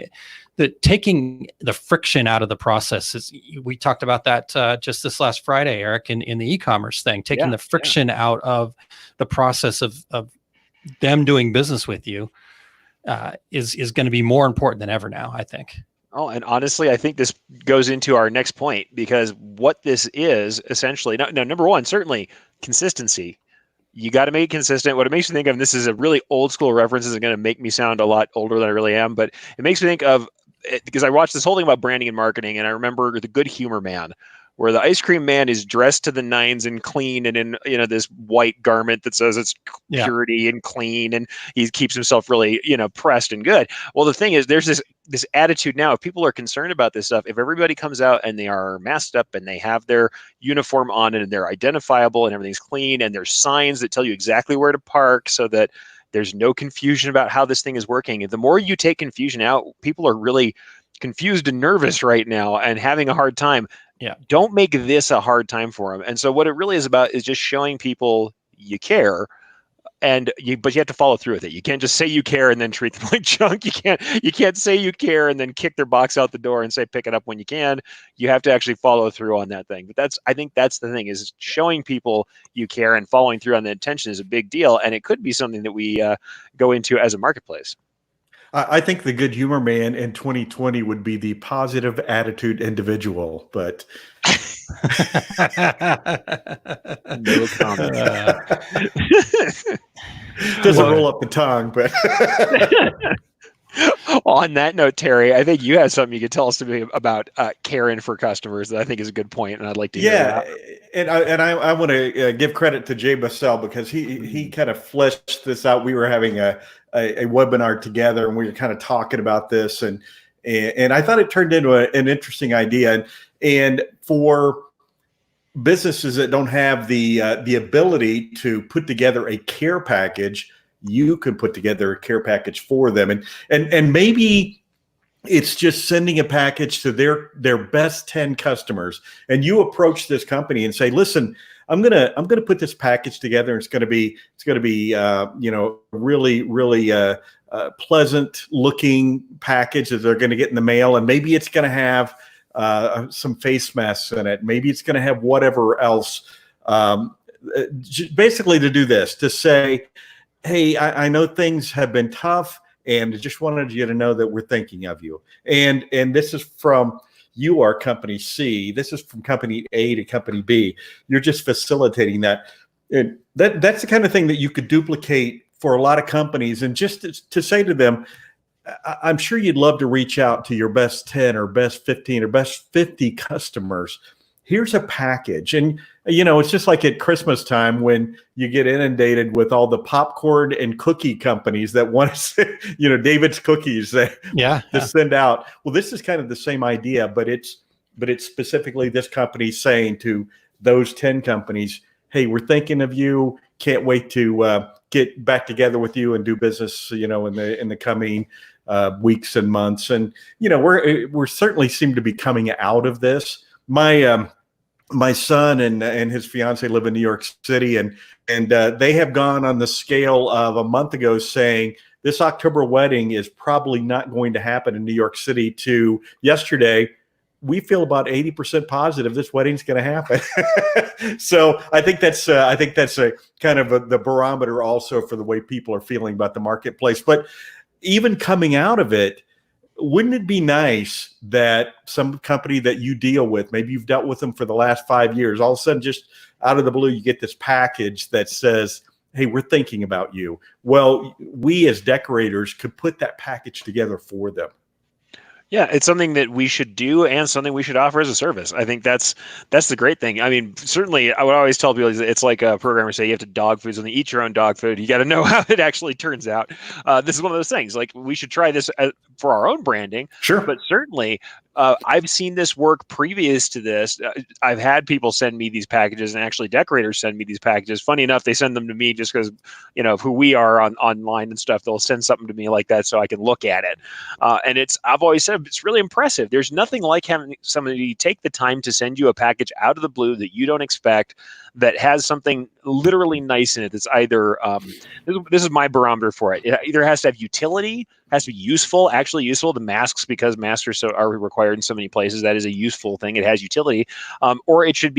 taking the friction out of the process is, we talked about that just this last Friday, Eric, in the e-commerce thing, taking the friction out of the process of them doing business with you is going to be more important than ever now, I think. Oh, and honestly, I think this goes into our next point, because what this is essentially, now, number one, certainly consistency. You got to make it consistent. What it makes me think of, and this is a really old school reference, is going to make me sound a lot older than I really am, but it makes me think of, because I watched this whole thing about branding and marketing, and I remember The Good Humor Man, where the ice cream man is dressed to the nines and clean and in this white garment that says it's purity and clean, and he keeps himself really pressed and good. Well, the thing is, there's this attitude now. If people are concerned about this stuff, if everybody comes out and they are masked up and they have their uniform on and they're identifiable and everything's clean and there's signs that tell you exactly where to park so that there's no confusion about how this thing is working. And the more you take confusion out, people are really confused and nervous right now and having a hard time. Don't make this a hard time for them. And so what it really is about is just showing people you care, but you have to follow through with it. You can't just say you care and then treat them like junk. You can't say you care and then kick their box out the door and say pick it up when you can. You have to actually follow through on that thing. But I think that's the thing, is showing people you care and following through on the intention is a big deal, and it could be something that we go into as a marketplace. I think the Good Humor Man in 2020 would be the positive attitude individual, but no comment. Doesn't roll up the tongue, but On that note, Terry, I think you had something you could tell us to me about caring for customers that I think is a good point, and I'd like to hear Yeah, that. and I want to give credit to Jay Bassell because he kind of fleshed this out. We were having a webinar together, and we were kind of talking about this, and I thought it turned into an interesting idea. And for businesses that don't have the ability to put together a care package, you could put together a care package for them, and maybe it's just sending a package to their best 10 customers, and you approach this company and say, listen, I'm gonna put this package together. It's gonna be really pleasant looking package that they're gonna get in the mail, and maybe it's gonna have some face masks in it. Maybe it's gonna have whatever else. Basically, to do this, to say, hey, I know things have been tough, and just wanted you to know that we're thinking of you. And this is from you are company C. This is from company A to company B. You're just facilitating that. And that's the kind of thing that you could duplicate for a lot of companies. And just to say to them, I'm sure you'd love to reach out to your best 10 or best 15 or best 50 customers. Here's a package. And, it's just like at Christmas time when you get inundated with all the popcorn and cookie companies that want to, David's cookies to send out. Well, this is kind of the same idea, but it's specifically this company saying to those 10 companies, hey, we're thinking of you. Can't wait to get back together with you and do business, in the coming weeks and months. And, we're certainly seem to be coming out of this. My son and his fiance live in New York City, and they have gone on the scale of a month ago saying this October wedding is probably not going to happen in New York City to yesterday, we feel about 80% positive this wedding's going to happen. So I think that's a kind of the barometer also for the way people are feeling about the marketplace. But even coming out of it, wouldn't it be nice that some company that you deal with, maybe you've dealt with them for the last 5 years, all of a sudden just out of the blue, you get this package that says, hey, we're thinking about you. Well, we as decorators could put that package together for them. Yeah, it's something that we should do and something we should offer as a service. I think that's the great thing. I mean, certainly I would always tell people it's like a programmer say you have to dog food something, eat your own dog food. You got to know how it actually turns out. This is one of those things. Like we should try this for our own branding. Sure. But certainly I've seen this work previous to this. I've had people send me these packages, and actually decorators send me these packages. Funny enough, they send them to me just because, of who we are online and stuff. They'll send something to me like that so I can look at it. And I've always said it's really impressive. There's nothing like having somebody take the time to send you a package out of the blue that you don't expect, that has something literally nice in it. That's either this is my barometer for it. It either has to have utility, has to be useful, actually useful. The masks, because masks are required in so many places, that is a useful thing. It has utility, or it should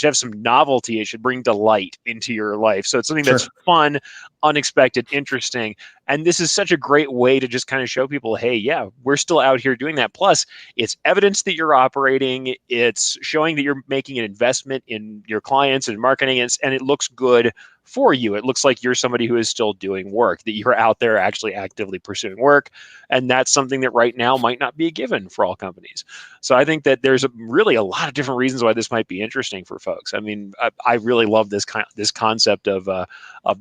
have some novelty. It should bring delight into your life. So it's something that's fun, unexpected, interesting. And this is such a great way to just kind of show people, hey, yeah, we're still out here doing that. Plus, it's evidence that you're operating. It's showing that you're making an investment in your clients and marketing, and it looks good for you. It looks like you're somebody who is still doing work, that you're out there actually actively pursuing work. And that's something that right now might not be a given for all companies. So I think that there's really a lot of different reasons why this might be interesting for folks. I mean, I really love this concept of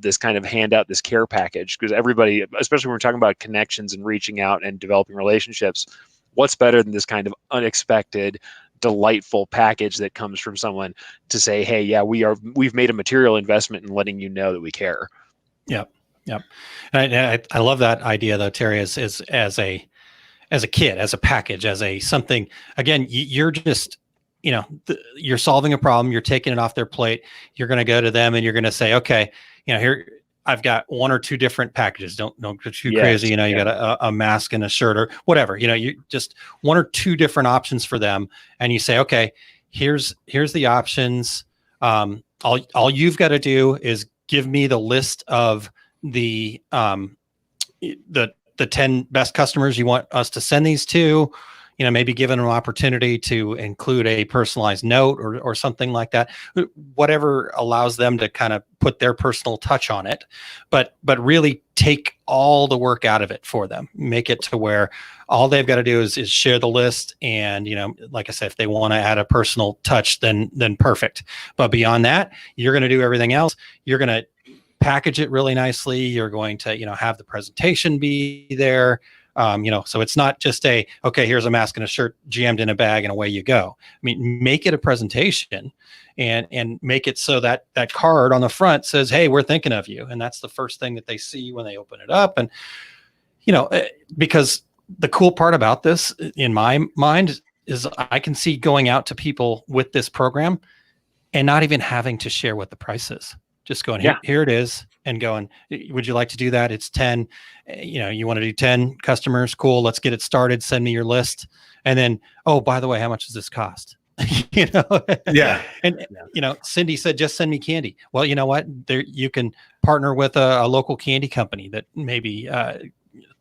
this kind of handout, this care package, because everybody, especially when we're talking about connections and reaching out and developing relationships, what's better than this kind of unexpected, delightful package that comes from someone to say, hey, yeah, we've made a material investment in letting you know that we care. Yep. And I love that idea though, Terry, as a kit, as a package, as a something. Again, you're just, you're solving a problem. You're taking it off their plate. You're going to go to them and you're going to say, okay, here I've got one or two different packages. Don't go too crazy. You got a mask and a shirt or whatever. You just one or two different options for them, and you say, okay, here's the options. All you've got to do is give me the list of the 10 best customers you want us to send these to. maybe giving them an opportunity to include a personalized note or something like that, whatever allows them to kind of put their personal touch on it, but really take all the work out of it for them. Make it to where all they've got to do is share the list. And, like I said, if they want to add a personal touch, then perfect. But beyond that, you're going to do everything else. You're going to package it really nicely. You're going to, have the presentation be there. So it's not just okay, here's a mask and a shirt jammed in a bag and away you go. I mean, make it a presentation and make it so that that card on the front says, hey, we're thinking of you. And that's the first thing that they see when they open it up. And, because the cool part about this in my mind is I can see going out to people with this program and not even having to share what the price is. Just going, here it is, and going, would you like to do that? It's 10, you want to do 10 customers? Cool. Let's get it started. Send me your list. And then, oh, by the way, how much does this cost? Yeah. And, Cindy said, just send me candy. Well, you know what? You can partner with a local candy company that maybe,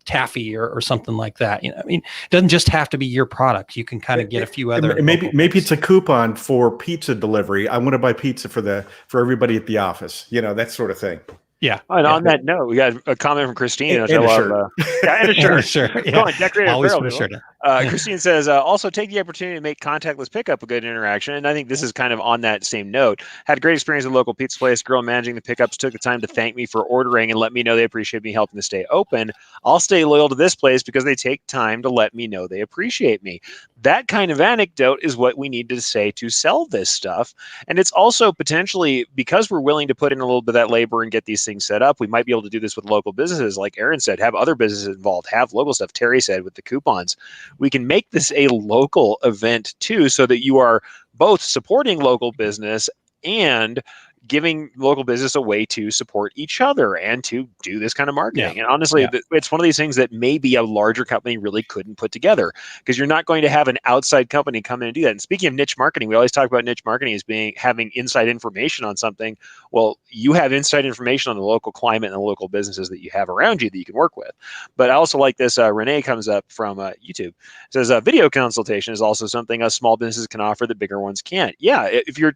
taffy or something like that. It doesn't just have to be your product. You can kind of get a few other. Maybe it's a coupon for pizza delivery. I want to buy pizza for everybody at the office. That sort of thing. Yeah. And on that note, we got a comment from Christine. And a shirt. And a shirt. Sure. Come on, decorated Always apparel, put a shirt in. Christine says, also take the opportunity to make contactless pickup a good interaction. And I think this is kind of on that same note. Had a great experience at a local pizza place. Girl managing the pickups took the time to thank me for ordering and let me know they appreciate me helping to stay open. I'll stay loyal to this place because they take time to let me know they appreciate me. That kind of anecdote is what we need to say to sell this stuff. And it's also potentially, because we're willing to put in a little bit of that labor and get these things set up, we might be able to do this with local businesses. Like Aaron said, have other businesses involved, have local stuff. Terry said with the coupons, we can make this a local event too, so that you are both supporting local business and giving local business a way to support each other and to do this kind of marketing. And honestly, it's one of these things that maybe a larger company really couldn't put together, because you're not going to have an outside company come in and do that. And speaking of niche marketing, we always talk about niche marketing as having inside information on something. Well, you have inside information on the local climate and the local businesses that you have around you that you can work with. But I also like this. Renee comes up from YouTube. Says video consultation is also something us small businesses can offer that bigger ones can't. Yeah, if you're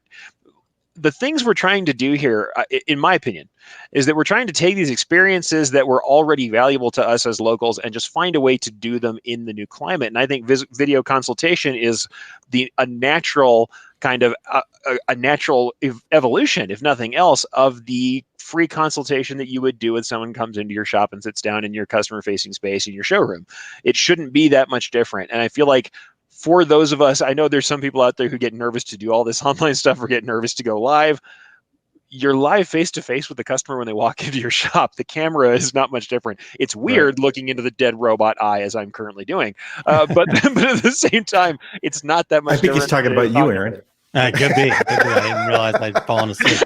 the things we're trying to do here, in my opinion, is that we're trying to take these experiences that were already valuable to us as locals and just find a way to do them in the new climate. And I think video consultation is a natural kind of a natural evolution, if nothing else, of the free consultation that you would do when someone comes into your shop and sits down in your customer-facing space in your showroom. It shouldn't be that much different. And I feel like for those of us, I know there's some people out there who get nervous to do all this online stuff or get nervous to go live. You're live face-to-face with the customer when they walk into your shop. The camera is not much different. It's weird looking into the dead robot eye, as I'm currently doing. But at the same time, it's not that much different. I think he's talking about you, Aaron. Could be. I didn't realize I'd fallen asleep.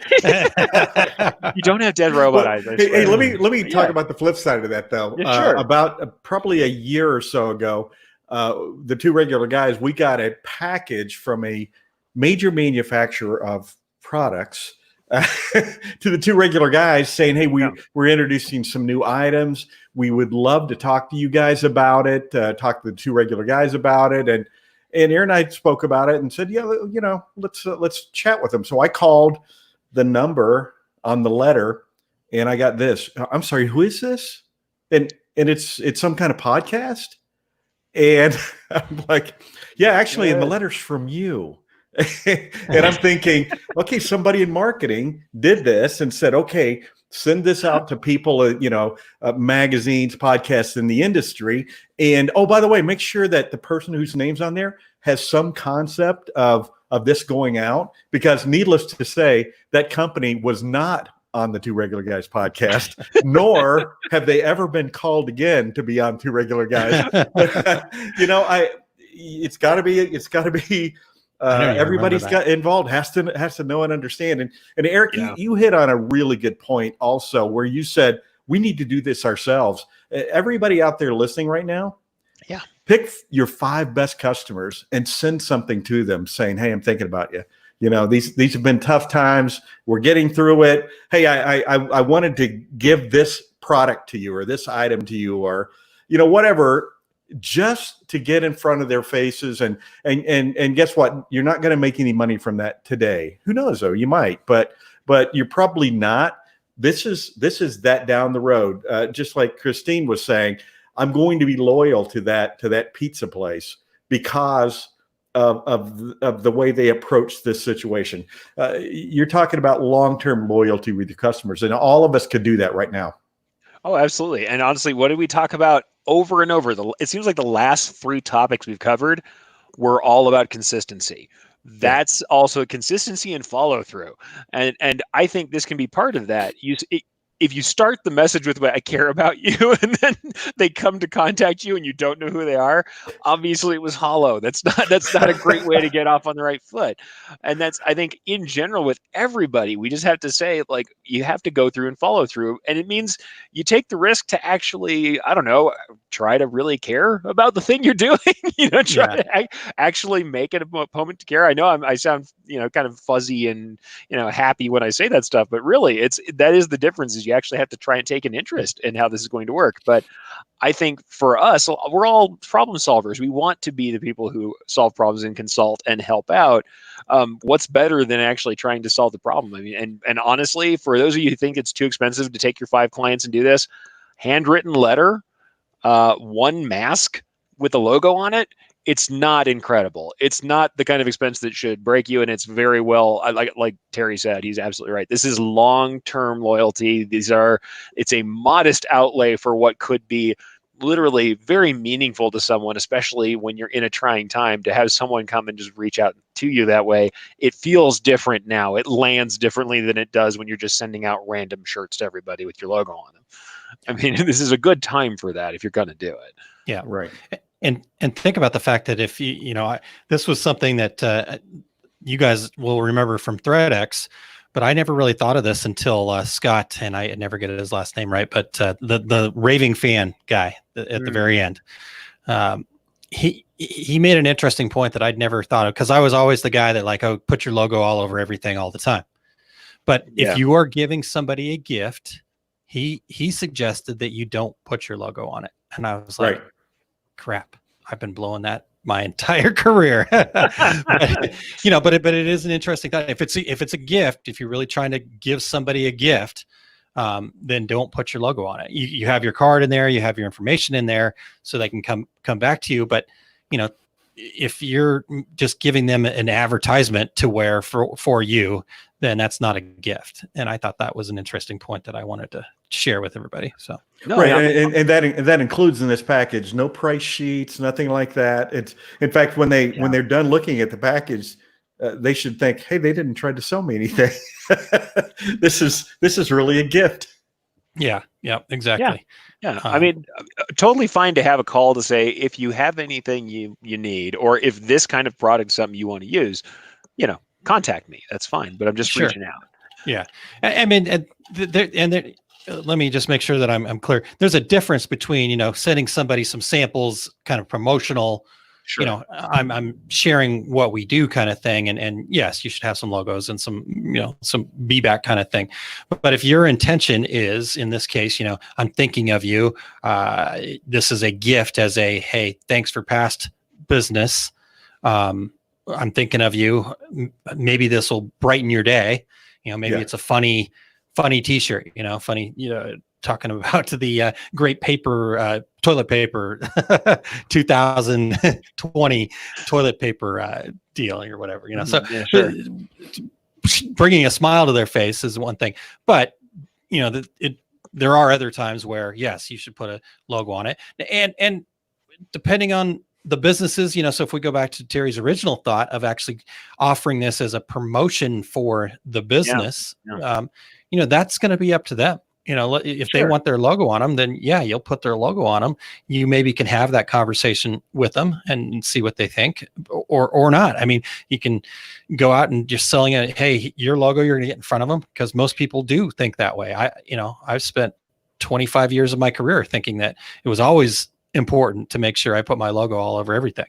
You don't have dead robot eyes. Hey, let me talk about the flip side of that, though. Yeah, sure. About probably a year or so ago, the two regular guys, we got a package from a major manufacturer of products to the two regular guys saying, hey, we're introducing some new items. We would love to talk to you guys about it, talk to the two regular guys about it. And Aaron and I spoke about it and said, let's chat with them. So I called the number on the letter and I got this. I'm sorry, who is this? And it's some kind of podcast. And I'm like, yeah, actually, and the letter's from you. And I'm thinking, okay, somebody in marketing did this and said, okay, send this out to people, magazines, podcasts in the industry. And, oh, by the way, make sure that the person whose name's on there has some concept of this going out, because needless to say, that company was not on the Two Regular Guys podcast, nor have they ever been called again to be on Two Regular Guys. It's got to be. Everybody's got involved, has to know and understand. And Eric, you hit on a really good point also, where you said we need to do this ourselves. Everybody out there listening right now, pick your 5 best customers and send something to them saying, hey, I'm thinking about you. These have been tough times. We're getting through it. Hey, I wanted to give this product to you or this item to you, or, whatever. just to get in front of their faces. And guess what? You're not going to make any money from that today. Who knows though? You might, but you're probably not. This is that down the road. Just like Christine was saying, I'm going to be loyal to that pizza place because of the way they approach this situation. You're talking about long-term loyalty with your customers, and all of us could do that right now. Oh, absolutely. And honestly, what did we talk about over and over? It seems like the last 3 topics we've covered were all about consistency. That's also consistency and follow through. And I think this can be part of that. If you start the message with "I care about you," and then they come to contact you and you don't know who they are, obviously it was hollow. That's not a great way to get off on the right foot. And that's, I think, in general with everybody, we just have to say, like, you have to go through and follow through. And it means you take the risk to actually, I don't know, try to really care about the thing you're doing. Try to actually make it a moment to care. I know I sound, kind of fuzzy and, happy when I say that stuff, but really that is the difference, is you actually have to try and take an interest in how this is going to work. But I think for us, we're all problem solvers. We want to be the people who solve problems and consult and help out. What's better than actually trying to solve the problem? I mean, and honestly, for those of you who think it's too expensive to take your 5 clients and do this, handwritten letter, 1 mask with a logo on it, it's not incredible. It's not the kind of expense that should break you, and it's very well, like Terry said, he's absolutely right. This is long-term loyalty. It's a modest outlay for what could be literally very meaningful to someone, especially when you're in a trying time. To have someone come and just reach out to you that way, it feels different now. It lands differently than it does when you're just sending out random shirts to everybody with your logo on them. I mean, this is a good time for that if you're going to do it. Yeah, right. And think about the fact that if this was something that you guys will remember from ThreadX, but I never really thought of this until Scott, and I never get his last name right, but the raving fan guy at the very end, he made an interesting point that I'd never thought of, because I was always the guy that put your logo all over everything all the time. But if you are giving somebody a gift, he suggested that you don't put your logo on it, and I was like, crap, I've been blowing that my entire career. but it is an interesting thing. If it's a gift, if you're really trying to give somebody a gift, then don't put your logo on it. You have your card in there, you have your information in there, so they can come back to you. But if you're just giving them an advertisement to wear for you, then that's not a gift. And I thought that was an interesting point that I wanted to share with everybody. So and that includes in this package no price sheets, nothing like that. It's, in fact, when they're done looking at the package, they should think, hey, they didn't try to sell me anything. This is really a gift. Yeah, exactly. Yeah. I mean, totally fine to have a call to say, if you have anything you need, or if this kind of product is something you want to use, contact me. That's fine. But I'm just reaching out. Yeah. I mean, let me just make sure that I'm clear. There's a difference between, sending somebody some samples, kind of promotional, I'm sharing what we do kind of thing. And yes, you should have some logos and some be back kind of thing. But if your intention is, in this case, I'm thinking of you, this is a gift as a, hey, thanks for past business. I'm thinking of you. Maybe this will brighten your day. Maybe it's a funny t-shirt, talking about the great paper, toilet paper, 2020 toilet paper deal or whatever, bringing a smile to their face is one thing, but there are other times where, yes, you should put a logo on it, and depending on the businesses, so if we go back to Terry's original thought of actually offering this as a promotion for the business, that's going to be up to them. If they want their logo on them, then you'll put their logo on them. You maybe can have that conversation with them and see what they think, or not. I mean, you can go out and just selling it. Hey, your logo, you're going to get in front of them, because most people do think that way. I've spent 25 years of my career thinking that it was always important to make sure I put my logo all over everything.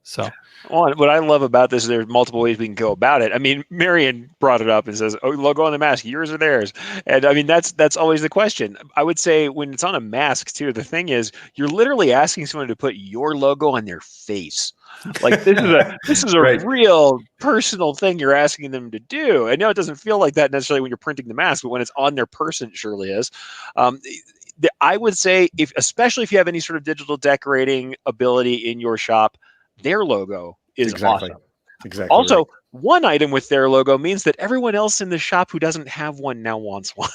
So. Well, what I love about this is there's multiple ways we can go about it. I mean, Marion brought it up and says, "Oh, logo on the mask, yours or theirs?" And I mean, that's always the question. I would say when it's on a mask too, the thing is you're literally asking someone to put your logo on their face. Like this is a Right. real personal thing you're asking them to do. I know it doesn't feel like that necessarily when you're printing the mask, but when it's on their person, it surely is. I would say especially if you have any sort of digital decorating ability in your shop, their logo is Exactly. awesome. Exactly. Also, right. one item with their logo means that everyone else in the shop who doesn't have one now wants one.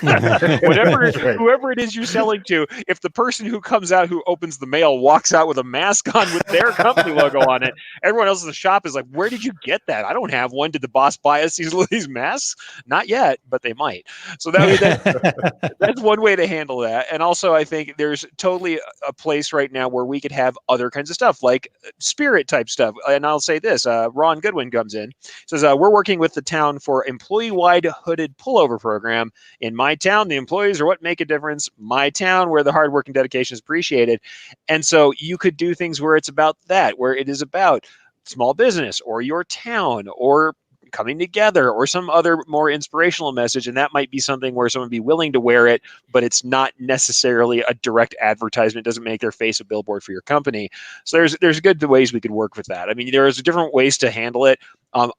Right. Whoever it is you're selling to, if the person who comes out who opens the mail walks out with a mask on with their company logo on it, everyone else in the shop is like, "Where did you get that? I don't have one. Did the boss buy us these masks?" Not yet, but they might. So that's one way to handle that. And also, I think there's totally a place right now where we could have other kinds of stuff like spirit type stuff. And I'll say this, Ron Goodwin comes in, says, "We're working with the town for employee-wide hooded pullover program. In my town, the employees are what make a difference. My town, where the hard work and dedication is appreciated." And so you could do things where it's about that, where it is about small business or your town or coming together or some other more inspirational message. And that might be something where someone would be willing to wear it, but it's not necessarily a direct advertisement. It doesn't make their face a billboard for your company. So there's good ways we could work with that. I mean, there's different ways to handle it.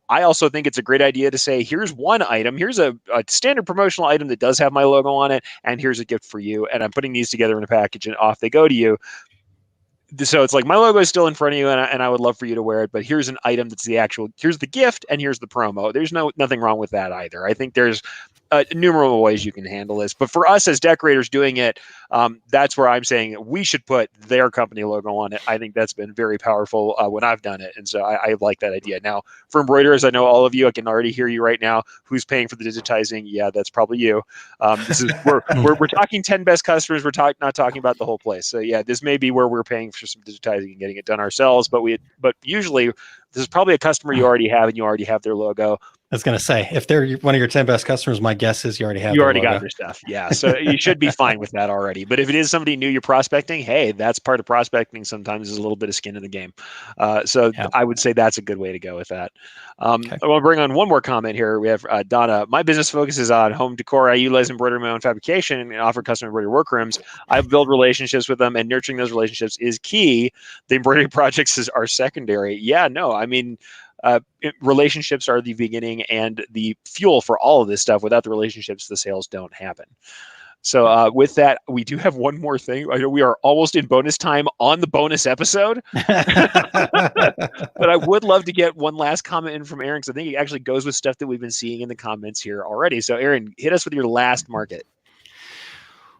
I also think it's a great idea to say, here's one item, here's a standard promotional item that does have my logo on it, and here's a gift for you. And I'm putting these together in a package and off they go to you. So it's like my logo is still in front of you, and I would love for you to wear it. But here's an item that's here's the gift, and here's the promo. There's nothing wrong with that either. I think there's innumerable ways you can handle this. But for us as decorators doing it, that's where I'm saying we should put their company logo on it. I think that's been very powerful when I've done it, and so I like that idea. Now, for embroiderers, I know all of you. I can already hear you right now. Who's paying for the digitizing? Yeah, that's probably you. This is we're talking 10 best customers. We're not talking about the whole place. So yeah, this may be where we're paying for some digitizing and getting it done ourselves. But usually this is probably a customer you already have, and you already have their logo. I was going to say, if they're one of your 10 best customers, my guess is you already have. You already got their stuff. Yeah. So you should be fine with that already. But if it is somebody new you're prospecting, hey, that's part of prospecting. Sometimes is a little bit of skin in the game. I would say that's a good way to go with that. Okay. I want to bring on one more comment here. We have Donna. "My business focuses on home decor. I utilize embroidery in my own fabrication and offer custom embroidery workrooms. I build relationships with them, and nurturing those relationships is key. The embroidery projects are secondary." Yeah, no, I mean, relationships are the beginning and the fuel for all of this stuff. Without the relationships, the sales don't happen. So with that, we do have one more thing. I know we are almost in bonus time on the bonus episode, but I would love to get one last comment in from Aaron, because I think it actually goes with stuff that we've been seeing in the comments here already. So Aaron, hit us with your last market.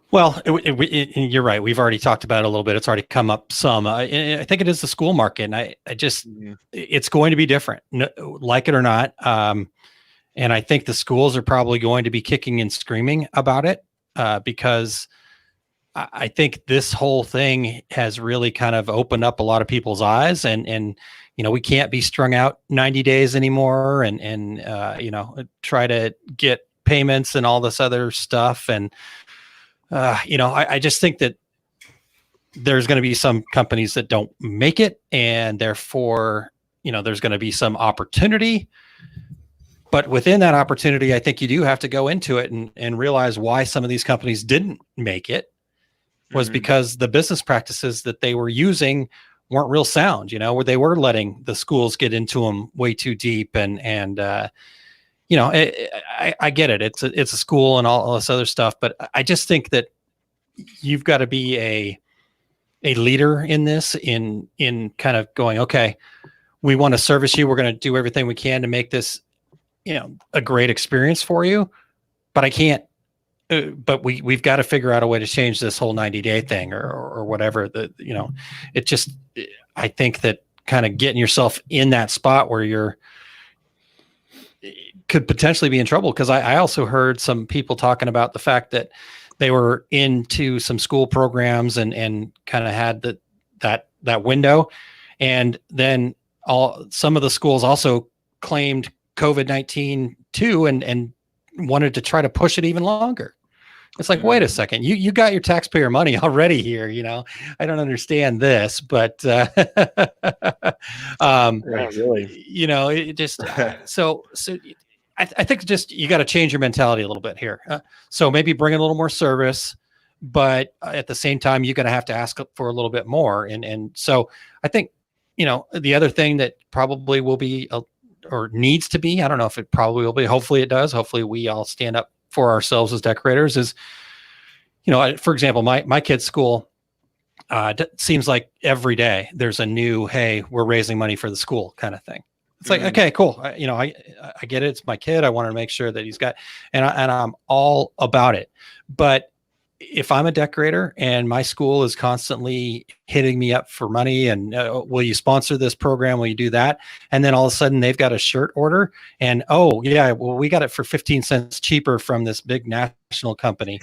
Well, you're right. We've already talked about it a little bit. It's already come up some. I think it is the school market, and it's going to be different, like it or not. And I think the schools are probably going to be kicking and screaming about it because I think this whole thing has really kind of opened up a lot of people's eyes, and we can't be strung out 90 days anymore, and try to get payments and all this other stuff, and I just think that there's going to be some companies that don't make it, and therefore, there's going to be some opportunity. But within that opportunity, I think you do have to go into it and realize why some of these companies didn't make it was because the business practices that they were using weren't real sound, where they were letting the schools get into them way too deep. I get it. It's a school and all this other stuff, but I just think that you've got to be a leader in this, in kind of going, okay, we want to service you. We're going to do everything we can to make this, a great experience for you, but I can't, but we've got to figure out a way to change this whole 90-day thing or whatever I think that kind of getting yourself in that spot where could potentially be in trouble. Cause I also heard some people talking about the fact that they were into some school programs and kind of had that window. And then some of the schools also claimed COVID-19 too, and wanted to try to push it even longer. It's like, wait a second, you got your taxpayer money already here. I don't understand this, but Really. it just so I think just you got to change your mentality a little bit here. So maybe bring in a little more service, but at the same time, you're going to have to ask for a little bit more. And so I think, the other thing that probably will be or needs to be, I don't know if it probably will be, hopefully it does. Hopefully we all stand up for ourselves as decorators is, for example, my kid's school, seems like every day there's a new, hey, we're raising money for the school kind of thing. It's like, okay, cool. I get it. It's my kid. I want to make sure that he's got, and I'm all about it. But if I'm a decorator and my school is constantly hitting me up for money and will you sponsor this program? Will you do that? And then all of a sudden they've got a shirt order and, oh yeah, well, we got it for 15 cents cheaper from this big national company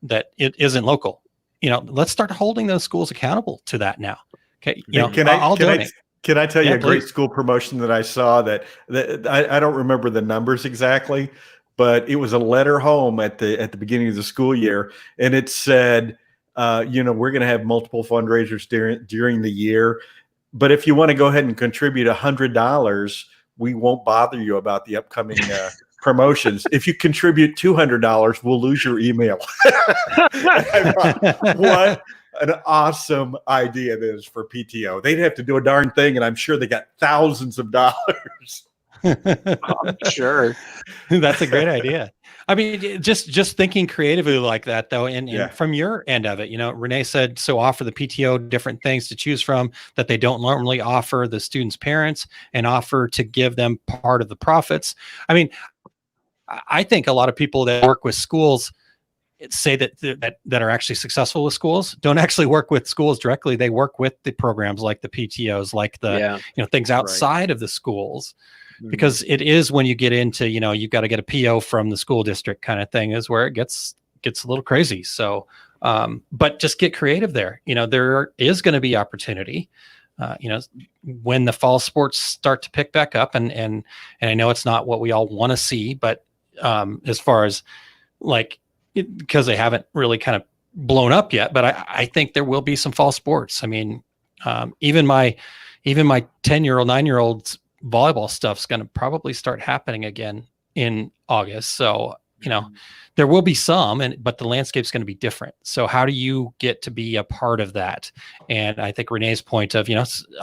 that it isn't local. Let's start holding those schools accountable to that now. Okay. Can I tell you a please. great school promotion that I saw that I don't remember the numbers exactly, but it was a letter home at the beginning of the school year. And it said, we're going to have multiple fundraisers during the year. But if you want to go ahead and contribute $100, we won't bother you about the upcoming promotions. If you contribute $200, we'll lose your email. I thought, what an awesome idea it is for PTO. They'd have to do a darn thing, and I'm sure they got thousands of dollars. Sure. That's a great idea. I mean, just thinking creatively like that, though, and from your end of it, Renee said, so offer the PTO different things to choose from that they don't normally offer the students' parents and offer to give them part of the profits. I mean, I think a lot of people that work with schools say that are actually successful with schools don't actually work with schools directly. They work with the programs like the PTOs, like the things outside of the schools, because it is when you get into, you've got to get a PO from the school district kind of thing is where it gets a little crazy. So, but just get creative there. There is going to be opportunity. When the fall sports start to pick back up, and I know it's not what we all want to see, but as far as because they haven't really kind of blown up yet, but I think there will be some fall sports. I mean, even my 10-year-old, 9-year-old's volleyball stuff's going to probably start happening again in August. So, there will be some, but the landscape's going to be different. So how do you get to be a part of that? And I think Renee's point of,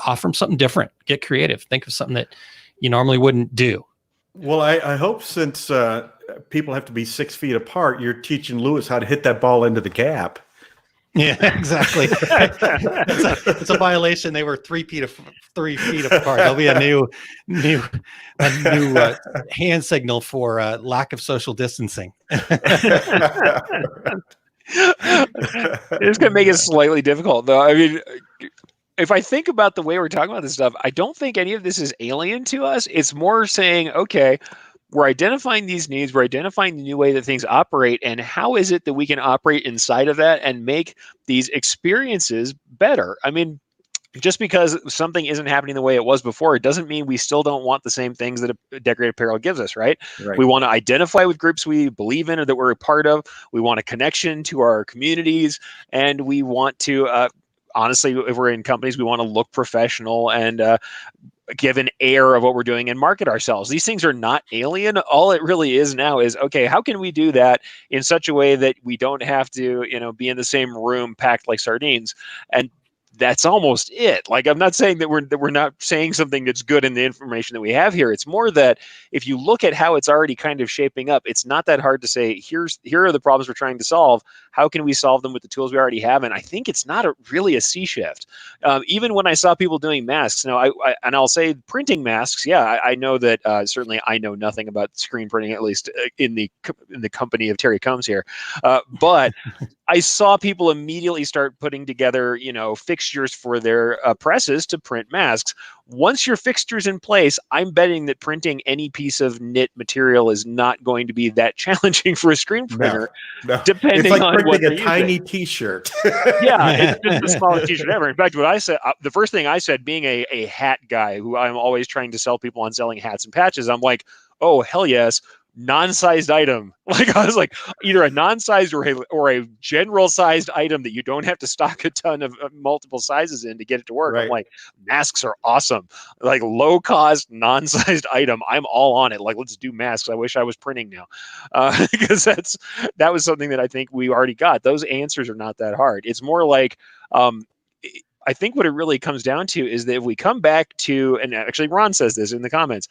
offer them something different, get creative, think of something that you normally wouldn't do. Well, I hope since people have to be 6 feet apart, you're teaching Lewis how to hit that ball into the gap. Yeah, exactly. It's a violation. They were 3 feet apart. There'll be a new hand signal for lack of social distancing. It's going to make it slightly difficult, though. I mean, if I think about the way we're talking about this stuff, I don't think any of this is alien to us. It's more saying, okay, we're identifying these needs, we're identifying the new way that things operate, and how is it that we can operate inside of that and make these experiences better? I mean, just because something isn't happening the way it was before, it doesn't mean we still don't want the same things that a decorated apparel gives us, right? We want to identify with groups we believe in or that we're a part of. We want a connection to our communities, and we want to, honestly, if we're in companies, we want to look professional and give an air of what we're doing and market ourselves. These things are not alien. All it really is now is, okay, how can we do that in such a way that we don't have to, be in the same room packed like sardines? And that's almost it. Like, I'm not saying that we're not saying something that's good in the information that we have here. It's more that if you look at how it's already kind of shaping up, it's not that hard to say, here are the problems we're trying to solve. How can we solve them with the tools we already have? And I think it's not really a sea shift. Even when I saw people doing masks, I'll say printing masks. Yeah, I know that certainly I know nothing about screen printing, at least in the company of Terry Combs here. But I saw people immediately start putting together, fixtures for their presses to print masks. Once your fixture's in place, I'm betting that printing any piece of knit material is not going to be that challenging for a screen printer. No. Depending it's like on printing what a tiny T-shirt. Yeah, it's just the smallest T-shirt ever. In fact, what I said, the first thing I said, being a hat guy who I'm always trying to sell people on selling hats and patches, I'm like, oh, hell yes. non-sized item. Like I was like, either a non-sized or a general sized item that you don't have to stock a ton of multiple sizes in to get it to work. Right. I'm like, masks are awesome. Like low cost, non-sized item. I'm all on it. Like, let's do masks. I wish I was printing now. Because that was something that I think we already got. Those answers are not that hard. It's more like, I think what it really comes down to is that if we come back to, and actually Ron says this in the comments,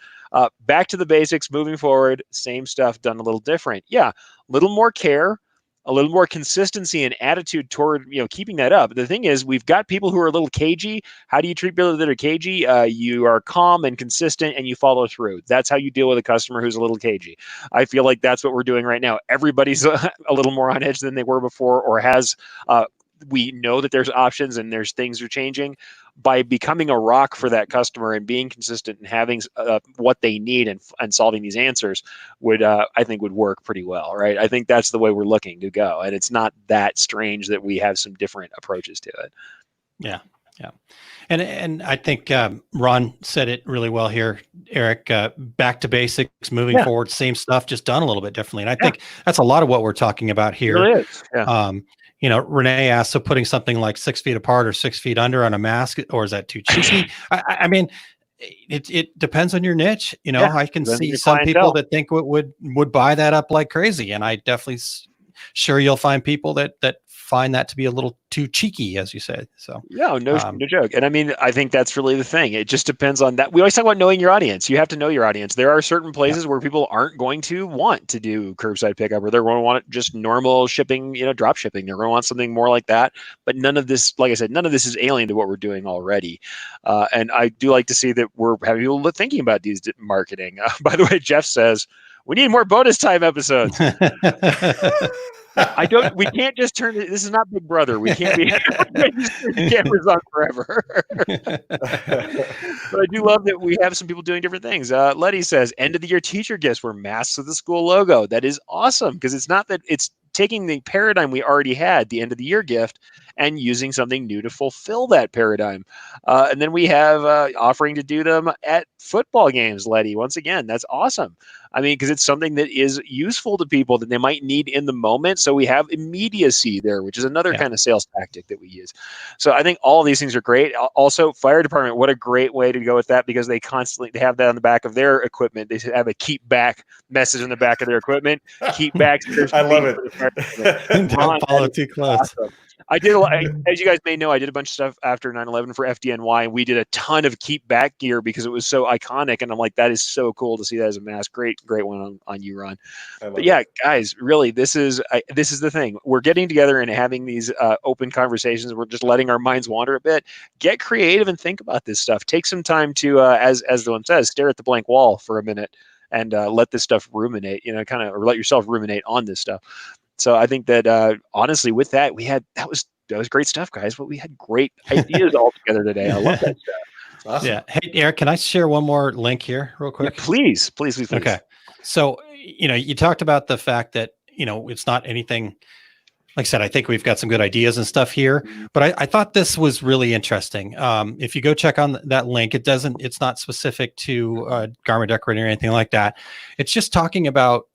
back to the basics, moving forward, same stuff done a little different. Yeah, a little more care, a little more consistency and attitude toward, keeping that up. The thing is, we've got people who are a little cagey. How do you treat people that are cagey? You are calm and consistent and you follow through. That's how you deal with a customer who's a little cagey. I feel like that's what we're doing right now. Everybody's a little more on edge than they were before, or has, we know that there's options and there's things are changing. By becoming a rock for that customer and being consistent and having what they need and solving these answers would, I think, would work pretty well, right? I think that's the way we're looking to go, and it's not that strange that we have some different approaches to it. Yeah, yeah, and I think Ron said it really well here, Eric. Back to basics, moving forward, same stuff, just done a little bit differently, and I think that's a lot of what we're talking about here. It really is. Yeah. Renee asked, so putting something like 6 feet apart or 6 feet under on a mask, or is that too cheeky? I mean, it depends on your niche. I can see some people that think would buy that up like crazy. And I definitely sure you'll find people that find that to be a little too cheeky, as you said. So no joke. And I mean, I think that's really the thing. It just depends on that. We always talk about knowing your audience. You have to know your audience. There are certain places where people aren't going to want to do curbside pickup, or they're going to want just normal shipping, drop shipping. They're going to want something more like that. But none of this, like I said, none of this is alien to what we're doing already. And I do like to see that we're having people thinking about these marketing. By the way, Jeff says, we need more bonus time episodes. We can't just turn it. This is not Big Brother. We can't be cameras on forever. But I do love that we have some people doing different things. Letty says, end of the year teacher gifts were masks with the school logo. That is awesome, because it's not that it's taking the paradigm we already had, the end of the year gift, and using something new to fulfill that paradigm. And then we have offering to do them at football games, Letty. Once again, that's awesome. I mean, because it's something that is useful to people that they might need in the moment. So we have immediacy there, which is another kind of sales tactic that we use. So I think all of these things are great. Also, fire department, what a great way to go with that, because they have that on the back of their equipment. They have a keep back message on the back of their equipment. Keep back. I love it. Don't follow too close. Awesome. As you guys may know, I did a bunch of stuff after 9/11 for FDNY, and we did a ton of keep back gear because it was so iconic. And I'm like, that is so cool to see that as a mask. Great one on you, Ron. But yeah, guys, really, this is the thing. We're getting together and having these open conversations. We're just letting our minds wander a bit. Get creative and think about this stuff. Take some time to, as the one says, stare at the blank wall for a minute and let this stuff ruminate. Or let yourself ruminate on this stuff. So I think that honestly, with that, that was great stuff, guys. But we had great ideas all together today. I love that stuff. Awesome. Yeah. Hey, Eric, can I share one more link here real quick? Yeah, please. Okay. So, you talked about the fact that, it's not anything, like I said, I think we've got some good ideas and stuff here, but I thought this was really interesting. If you go check on that link, it's not specific to garment decorating or anything like that. It's just talking about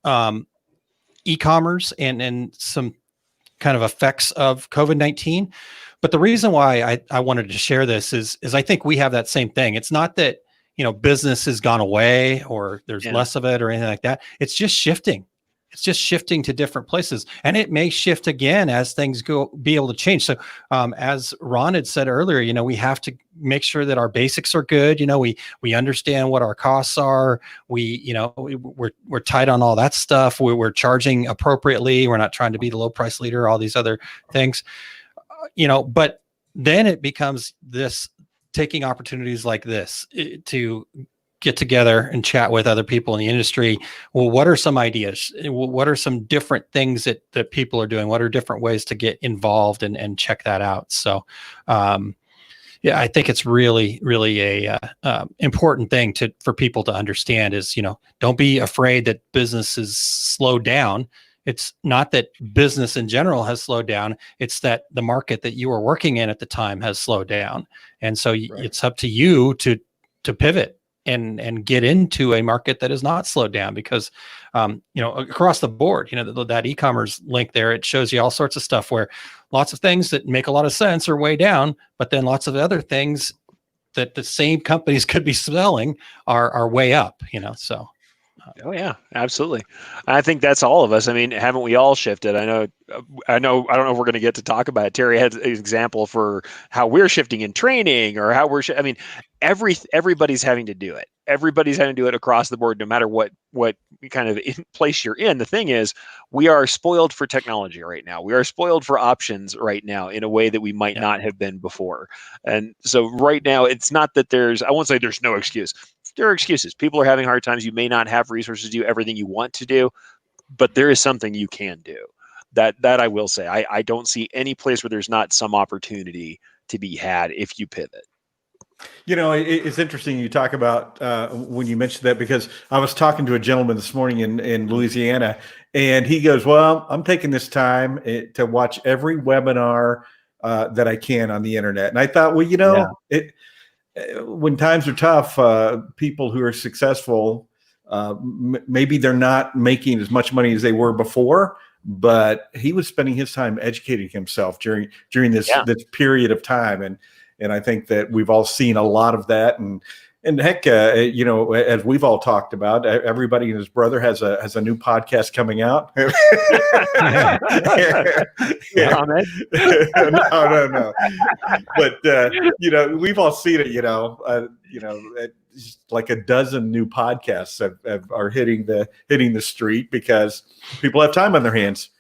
e-commerce and some kind of effects of COVID-19. But the reason why I wanted to share this is I think we have that same thing. It's not that, business has gone away or there's less of it or anything like that. It's just shifting. It's just shifting to different places, and it may shift again as things be able to change. So as Ron had said earlier, we have to make sure that our basics are good. We understand what our costs are. We're tight on all that stuff. We're charging appropriately. We're not trying to be the low price leader, all these other things, but then it becomes this taking opportunities like this to get together and chat with other people in the industry. Well, what are some ideas? What are some different things that people are doing? What are different ways to get involved and check that out? So, I think it's really, really a important thing for people to understand is, don't be afraid that business is slowed down. It's not that business in general has slowed down. It's that the market that you were working in at the time has slowed down. And so it's up to you to pivot and get into a market that is not slowed down, because across the board, that e-commerce link there, it shows you all sorts of stuff where lots of things that make a lot of sense are way down, but then lots of other things that the same companies could be selling are way up, so. Oh yeah, absolutely. I think that's all of us. I mean, haven't we all shifted? I know. I don't know if we're going to get to talk about it. Terry had an example for how we're shifting in training, or how I mean, everybody's having to do it. Everybody's having to do it across the board, no matter what kind of place you're in. The thing is, we are spoiled for technology right now. We are spoiled for options right now in a way that we might not have been before. And so right now, it's not that I won't say there's no excuse. There are excuses. People are having hard times. You may not have resources to do everything you want to do, but there is something you can do. That I will say. I don't see any place where there's not some opportunity to be had if you pivot. It's interesting you talk about when you mentioned that, because I was talking to a gentleman this morning in Louisiana, and he goes, well, I'm taking this time to watch every webinar that I can on the internet. And I thought, well, when times are tough, people who are successful, maybe they're not making as much money as they were before, but he was spending his time educating himself during this period of time. And I think that we've all seen a lot of that. And heck, as we've all talked about, everybody and his brother has a new podcast coming out. No. But we've all seen it. Like a dozen new podcasts are hitting the street because people have time on their hands.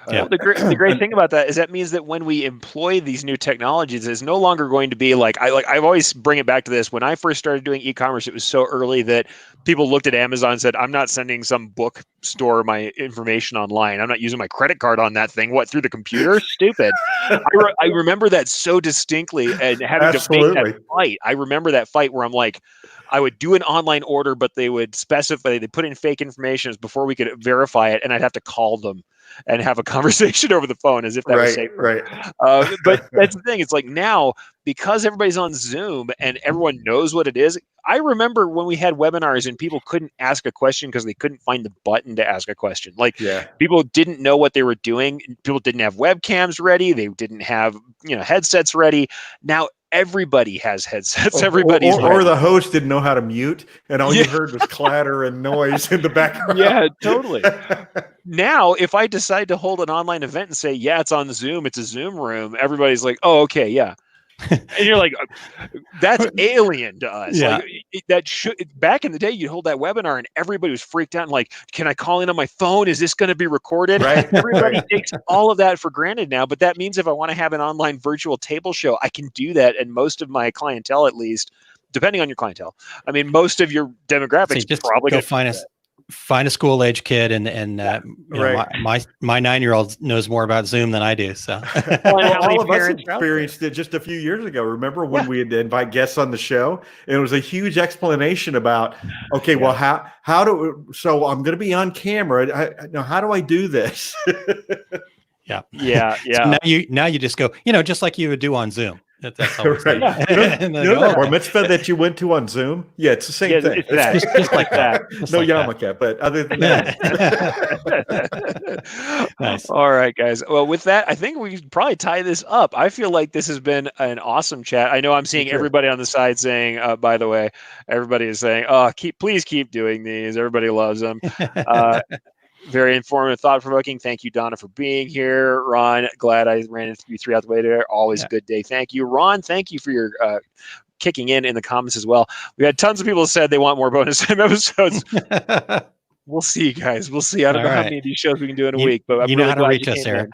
Well, the great thing about that is that means that when we employ these new technologies, it's no longer going to be I've always bring it back to this. When I first started doing e-commerce, it was so early that people looked at Amazon and said, I'm not sending some bookstore my information online. I'm not using my credit card on that thing. What, through the computer? Stupid. I remember that so distinctly, and having to make that fight. I remember that fight where I'm like, I would do an online order, but they would specify, they put in fake information before we could verify it, and I'd have to call them and have a conversation over the phone as if that was safe. Right. But that's the thing. It's like now, because everybody's on Zoom and everyone knows what it is. I remember when we had webinars and people couldn't ask a question because they couldn't find the button to ask a question. People didn't know what they were doing. People didn't have webcams ready. They didn't have headsets ready. Now everybody has headsets. Everybody's or the host didn't know how to mute, and all you heard was clatter and noise in the background. Yeah, totally. Now, if I decide to hold an online event and say, it's on Zoom, it's a Zoom room, everybody's like, oh, okay, yeah. And you're like, that's alien to us. Yeah. Back in the day, you'd hold that webinar and everybody was freaked out and like, can I call in on my phone? Is this going to be recorded? Right. Everybody takes all of that for granted now. But that means if I want to have an online virtual table show, I can do that. And most of my clientele, at least, depending on your clientele, I mean, most of your demographics probably go find a school age kid, and my 9-year-old knows more about Zoom than I do. So all of us experienced it just a few years ago. Remember when we had to invite guests on the show, and it was a huge explanation about, well, so I'm going to be on camera. How do I do this? Yeah. So now you just go, just like you would do on Zoom. That's always right. That bar mitzvah that you went to on Zoom? Yeah, it's the same thing. It's just like that. No yarmulke, but other than that. Nice. All right, guys. Well, with that, I think we should probably tie this up. I feel like this has been an awesome chat. I know I'm seeing everybody on the side saying, by the way, everybody is saying, please keep doing these. Everybody loves them. Very informative, thought-provoking. Thank you, Donna, for being here. Ron, glad I ran into you 3 out the way there. Always a good day. Thank you. Ron, thank you for your kicking in the comments as well. We had tons of people who said they want more bonus time episodes. We'll see, guys. We'll see. I don't know how many of these shows we can do in a week, but I'm really know how to glad reach us, Eric.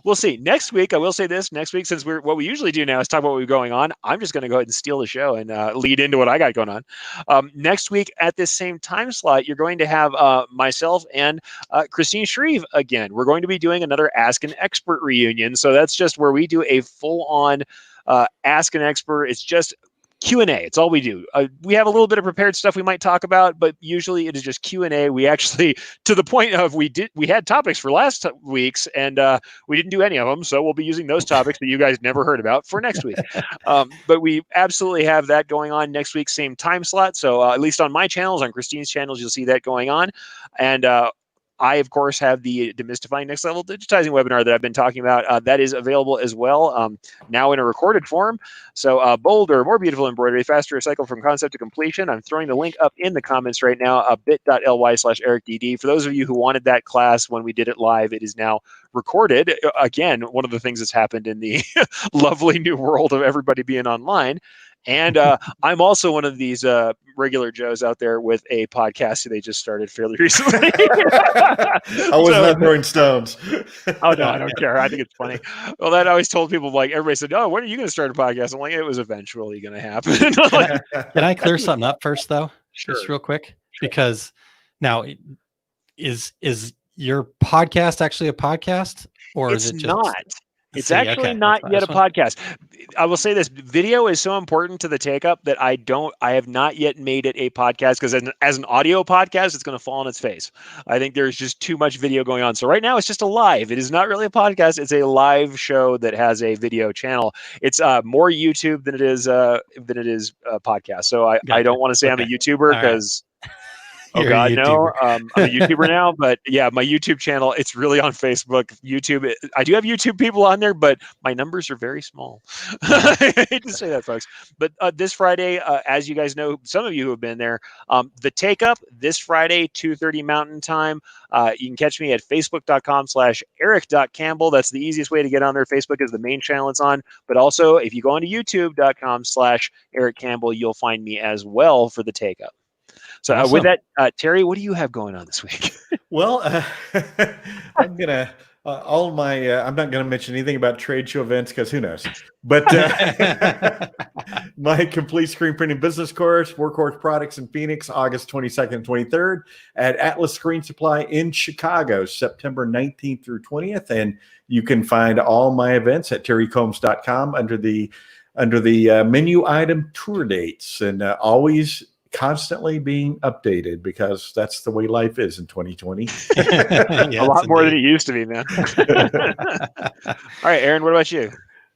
We'll see. Next week, I will say this. Next week, since what we usually do now is talk about what's going on, I'm just going to go ahead and steal the show and lead into what I got going on. Next week at this same time slot, you're going to have myself and Christine Shreve again. We're going to be doing another Ask an Expert reunion. So that's just where we do a full-on Ask an Expert. It's just Q&A. It's all we do. We have a little bit of prepared stuff we might talk about, but usually it is just Q&A. We actually, to the point of we had topics for last week's, and we didn't do any of them, so we'll be using those topics that you guys never heard about for next week. But we absolutely have that going on next week, same time slot. So at least on my channels, on Christine's channels, you'll see that going on. And I, of course, have the Demystifying Next Level Digitizing webinar that I've been talking about. That is available as well, now in a recorded form. So bolder, more beautiful embroidery, faster cycle from concept to completion. I'm throwing the link up in the comments right now, bit.ly/EricDD. For those of you who wanted that class when we did it live, it is now recorded. Again, one of the things that's happened in the lovely new world of everybody being online. And I'm also one of these regular Joes out there with a podcast that they just started fairly recently. I was not throwing stones. Oh, no, I don't care. I think it's funny. Well, that I always told people, like, everybody said, oh, when are you going to start a podcast? I'm like, it was eventually going to happen. Can I clear something up first, though? Sure. Just real quick? Because now, is your podcast actually a podcast? Or It's is it just not. It's actually not yet a podcast. I will say this: video is so important to the Takeup that I have not yet made it a podcast, because as an audio podcast, it's going to fall on its face. I think there's just too much video going on. So right now, it's just a live. It is not really a podcast. It's a live show that has a video channel. It's more YouTube than it is a podcast. So I don't want to say I'm a YouTuber, because. Oh God, no! I'm a YouTuber now, but yeah, my YouTube channel, it's really on Facebook. YouTube, I do have YouTube people on there, but my numbers are very small. I hate to say that, folks. But this Friday, as you guys know, some of you who have been there, the Takeup this Friday, 2:30 Mountain Time. You can catch me at facebook.com/eric.campbell. That's the easiest way to get on there. Facebook is the main channel it's on, but also if you go onto youtube.com/Eric Campbell, you'll find me as well for the Takeup. So awesome. With that, Terry, what do you have going on this week? Well, I'm gonna I'm not gonna mention anything about trade show events, because who knows. But my complete screen printing business course, Workhorse Products in Phoenix, August 22nd and 23rd, at Atlas Screen Supply in Chicago, September 19th through 20th, and you can find all my events at terrycombs.com under the menu item tour dates, and always constantly being updated, because that's the way life is in 2020. A lot more than it used to be, man. All right, Aaron, what about you?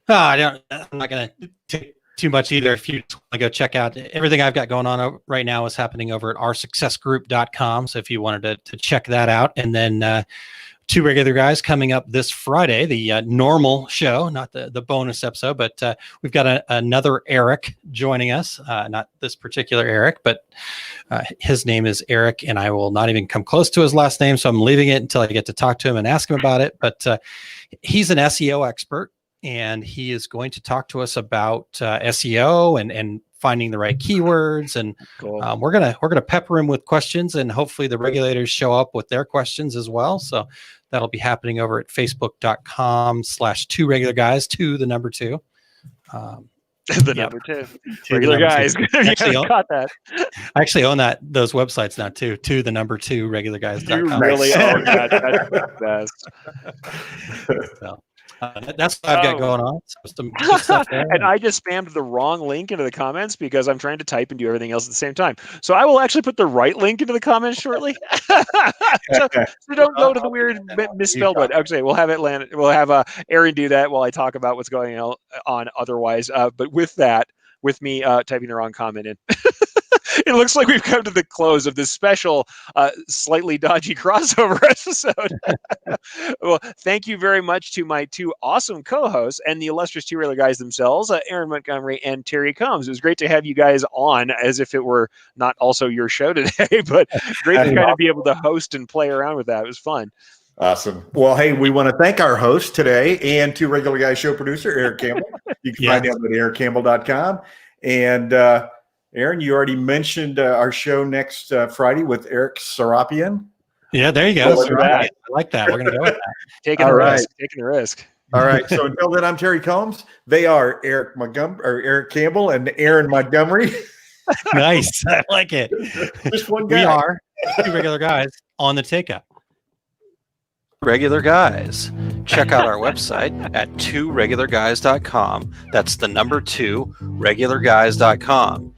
I'm not going to take too much either. If you want to go check out everything I've got going on right now, is happening over at oursuccessgroup.com. So if you wanted to check that out, and then Two Regular Guys coming up this Friday, the normal show, not the bonus episode, but we've got another Eric joining us, not this particular Eric, but his name is Eric, and I will not even come close to his last name, so I'm leaving it until I get to talk to him and ask him about it. But he's an SEO expert, and he is going to talk to us about SEO and finding the right keywords, and cool. We're gonna pepper him with questions, and hopefully the regulators show up with their questions as well. So that'll be happening over at facebook.com/2 regular guys, 2 the number 2. Number 2 regular guys. Actually, got that. I actually own those websites now too. 2 the number 2 regularguys.com. You really own that. That's the best. So, that's what I've got going on. So some good stuff there. And I just spammed the wrong link into the comments because I'm trying to type and do everything else at the same time. So I will actually put the right link into the comments shortly. so don't go to the weird misspelled one. Okay, we'll have Aaron do that while I talk about what's going on otherwise. But with me typing the wrong comment in. It looks like we've come to the close of this special, slightly dodgy crossover episode. Well, thank you very much to my 2 awesome co-hosts and the illustrious 2 regular guys themselves, Aaron Montgomery and Terry Combs. It was great to have you guys on, as if it were not also your show today, but great to kind of be able to host and play around with that. It was fun. Awesome. Well, hey, we want to thank our host today and 2 regular guys show producer, Eric Campbell. You can find him at ericcampbell.com. And Aaron, you already mentioned our show next Friday with Eric Serapian. Yeah, there you go. I like that. We're going to go with that. Taking a risk. All right. So until then, I'm Terry Combs. They are Eric Campbell and Aaron Montgomery. Nice. I like it. Just one guy. We are 2 regular guys on the Takeup. Regular guys. check out our website at tworegularguys.com. That's the number 2, regularguys.com.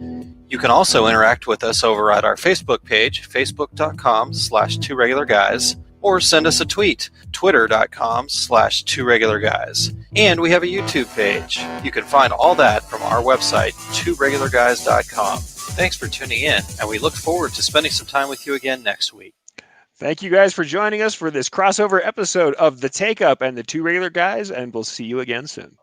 You can also interact with us over at our Facebook page, facebook.com/tworegularguys, or send us a tweet, twitter.com/tworegularguys. And we have a YouTube page. You can find all that from our website, tworegularguys.com. Thanks for tuning in, and we look forward to spending some time with you again next week. Thank you guys for joining us for this crossover episode of The Takeup and the Two Regular Guys, and we'll see you again soon.